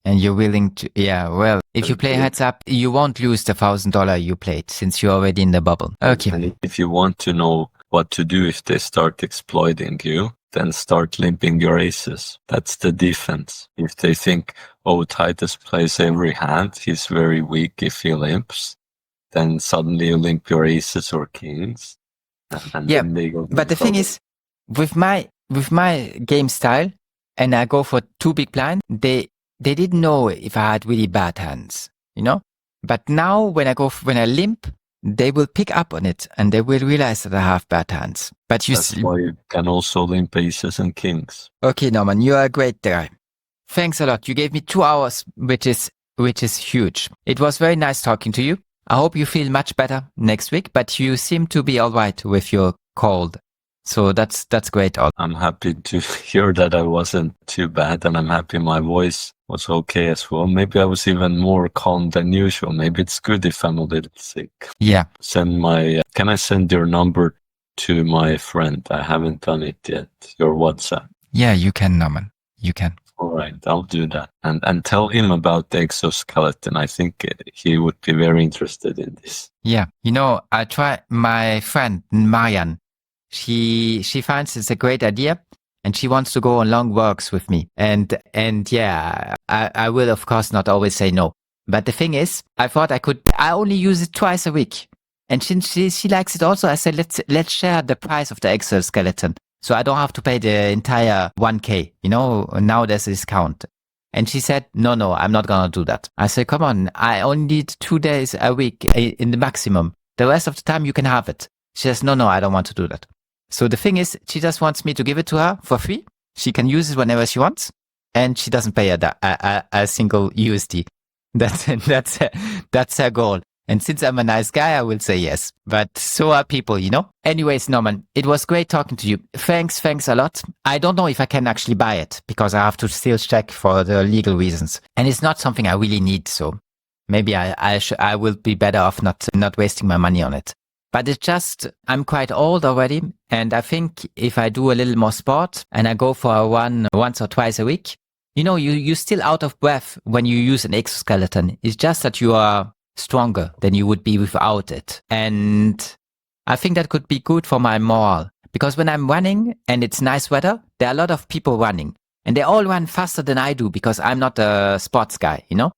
And you're willing to, yeah, well, if you play heads up, you won't lose the $1,000 you played, since you're already in the bubble. Okay. And if you want to know what to do if they start exploiting you, then start limping your aces. That's the defense. If they think, oh, Titus plays every hand, he's very weak if he limps, then suddenly you limp your aces or kings. And yeah, then they go but the thing is, with my game style, and I go for 2 big blind, they didn't know if I had really bad hands, you know. But now when I limp, they will pick up on it and they will realize that I have bad hands. But that's why you can also limp aces and kings. Okay, Norman, you are a great guy. Thanks a lot. You gave me 2 hours, which is huge. It was very nice talking to you. I hope you feel much better next week, but you seem to be all right with your cold. So that's great. I'm happy to hear that I wasn't too bad, and I'm happy my voice was okay as well. Maybe I was even more calm than usual. Maybe it's good if I'm a little sick. Yeah. Can I send your number to my friend? I haven't done it yet. Your WhatsApp. Yeah, you can, Norman. You can. All right, I'll do that. And tell him about the exoskeleton. I think he would be very interested in this. Yeah. You know, I try my friend, Marianne. She finds it's a great idea and she wants to go on long walks with me. And yeah, I will of course not always say no. But the thing is, I thought I only use it twice a week. And since she likes it also, I said, let's share the price of the exoskeleton. So I don't have to pay the entire 1K, you know, now there's a discount. And she said, no, I'm not going to do that. I said, come on, I only need 2 days a week in the maximum. The rest of the time you can have it. She says, no, I don't want to do that. So the thing is, she just wants me to give it to her for free. She can use it whenever she wants. And she doesn't pay a single USD. That's her goal. And since I'm a nice guy, I will say yes. But so are people, you know? Anyways, Norman, it was great talking to you. Thanks a lot. I don't know if I can actually buy it because I have to still check for the legal reasons. And it's not something I really need. So maybe I will be better off not wasting my money on it. But it's just, I'm quite old already. And I think if I do a little more sport and I go for once or twice a week, you know, you're still out of breath when you use an exoskeleton. It's just that you are stronger than you would be without it. And I think that could be good for my morale. Because when I'm running and it's nice weather, there are a lot of people running. And they all run faster than I do because I'm not a sports guy, you know?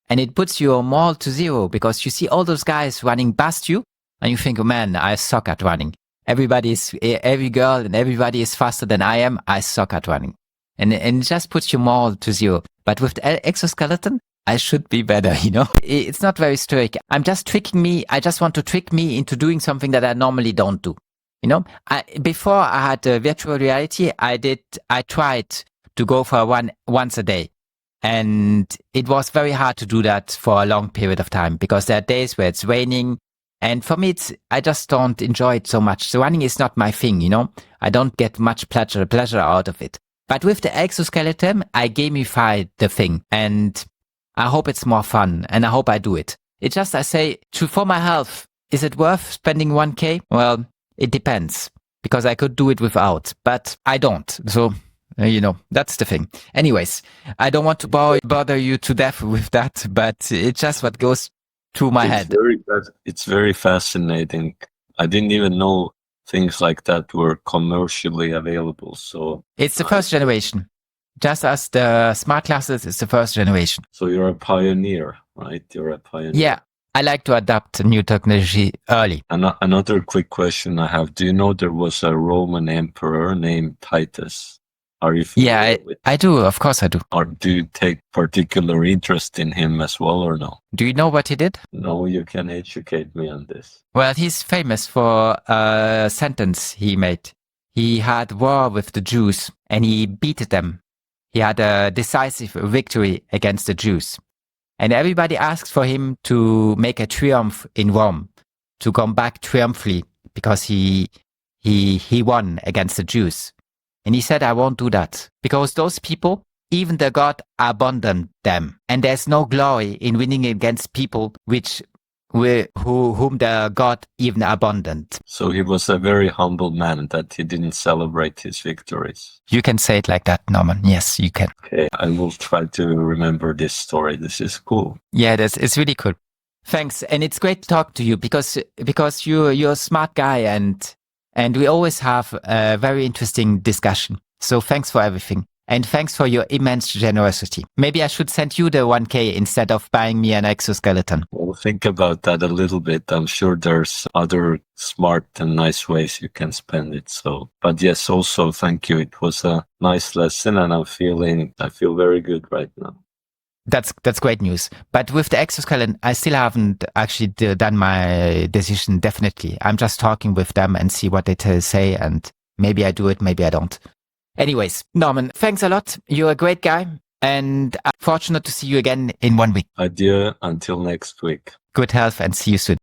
And it puts your morale to zero because you see all those guys running past you and you think, oh man, I suck at running. Every girl and everybody is faster than I am. I suck at running. And it just puts your morale to zero. But with the exoskeleton, I should be better, you know? It's not very strict. I'm just tricking me. I just want to trick me into doing something that I normally don't do. You know, before I had virtual reality, I tried to go for one once a day. And it was very hard to do that for a long period of time because there are days where it's raining. And for me, I just don't enjoy it so much. So running is not my thing, you know. I don't get much pleasure out of it. But with the exoskeleton, I gamified the thing. And I hope it's more fun. And I hope I do it. It's just, I say, for my health, is it worth spending 1K? Well, it depends. Because I could do it without. But I don't. So... you know, that's the thing. Anyways, I don't want to bother you to death with that, but it's just what goes through my head. It's very fascinating. I didn't even know things like that were commercially available. So it's the first generation. Just as the smart glasses is the first generation. So you're a pioneer, right? You're a pioneer. Yeah. I like to adapt new technology early. Another quick question I have. Do you know there was a Roman emperor named Titus? Are you familiar with? I do. Of course I do. Or do you take particular interest in him as well or no? Do you know what he did? No, you can educate me on this. Well, he's famous for a sentence he made. He had war with the Jews and he beat them. He had a decisive victory against the Jews. And everybody asked for him to make a triumph in Rome, to come back triumphantly because he won against the Jews. And he said, I won't do that because those people, even the God abandoned them. And there's no glory in winning against people whom the God even abandoned. So he was a very humble man that he didn't celebrate his victories. You can say it like that, Norman. Yes, you can. Okay, I will try to remember this story. This is cool. Yeah, it's really cool. Thanks. And it's great to talk to you because you're a smart guy and we always have a very interesting discussion. So thanks for everything. And thanks for your immense generosity. Maybe I should send you the 1K instead of buying me an exoskeleton. Well, think about that a little bit. I'm sure there's other smart and nice ways you can spend it. So, but yes, also thank you. It was a nice lesson and I feel very good right now. That's great news. But with the exoskeleton, I still haven't actually done my decision, definitely. I'm just talking with them and see what they say, and maybe I do it, maybe I don't. Anyways, Norman, thanks a lot. You're a great guy, and I'm fortunate to see you again in 1 week. Adieu until next week. Good health and see you soon.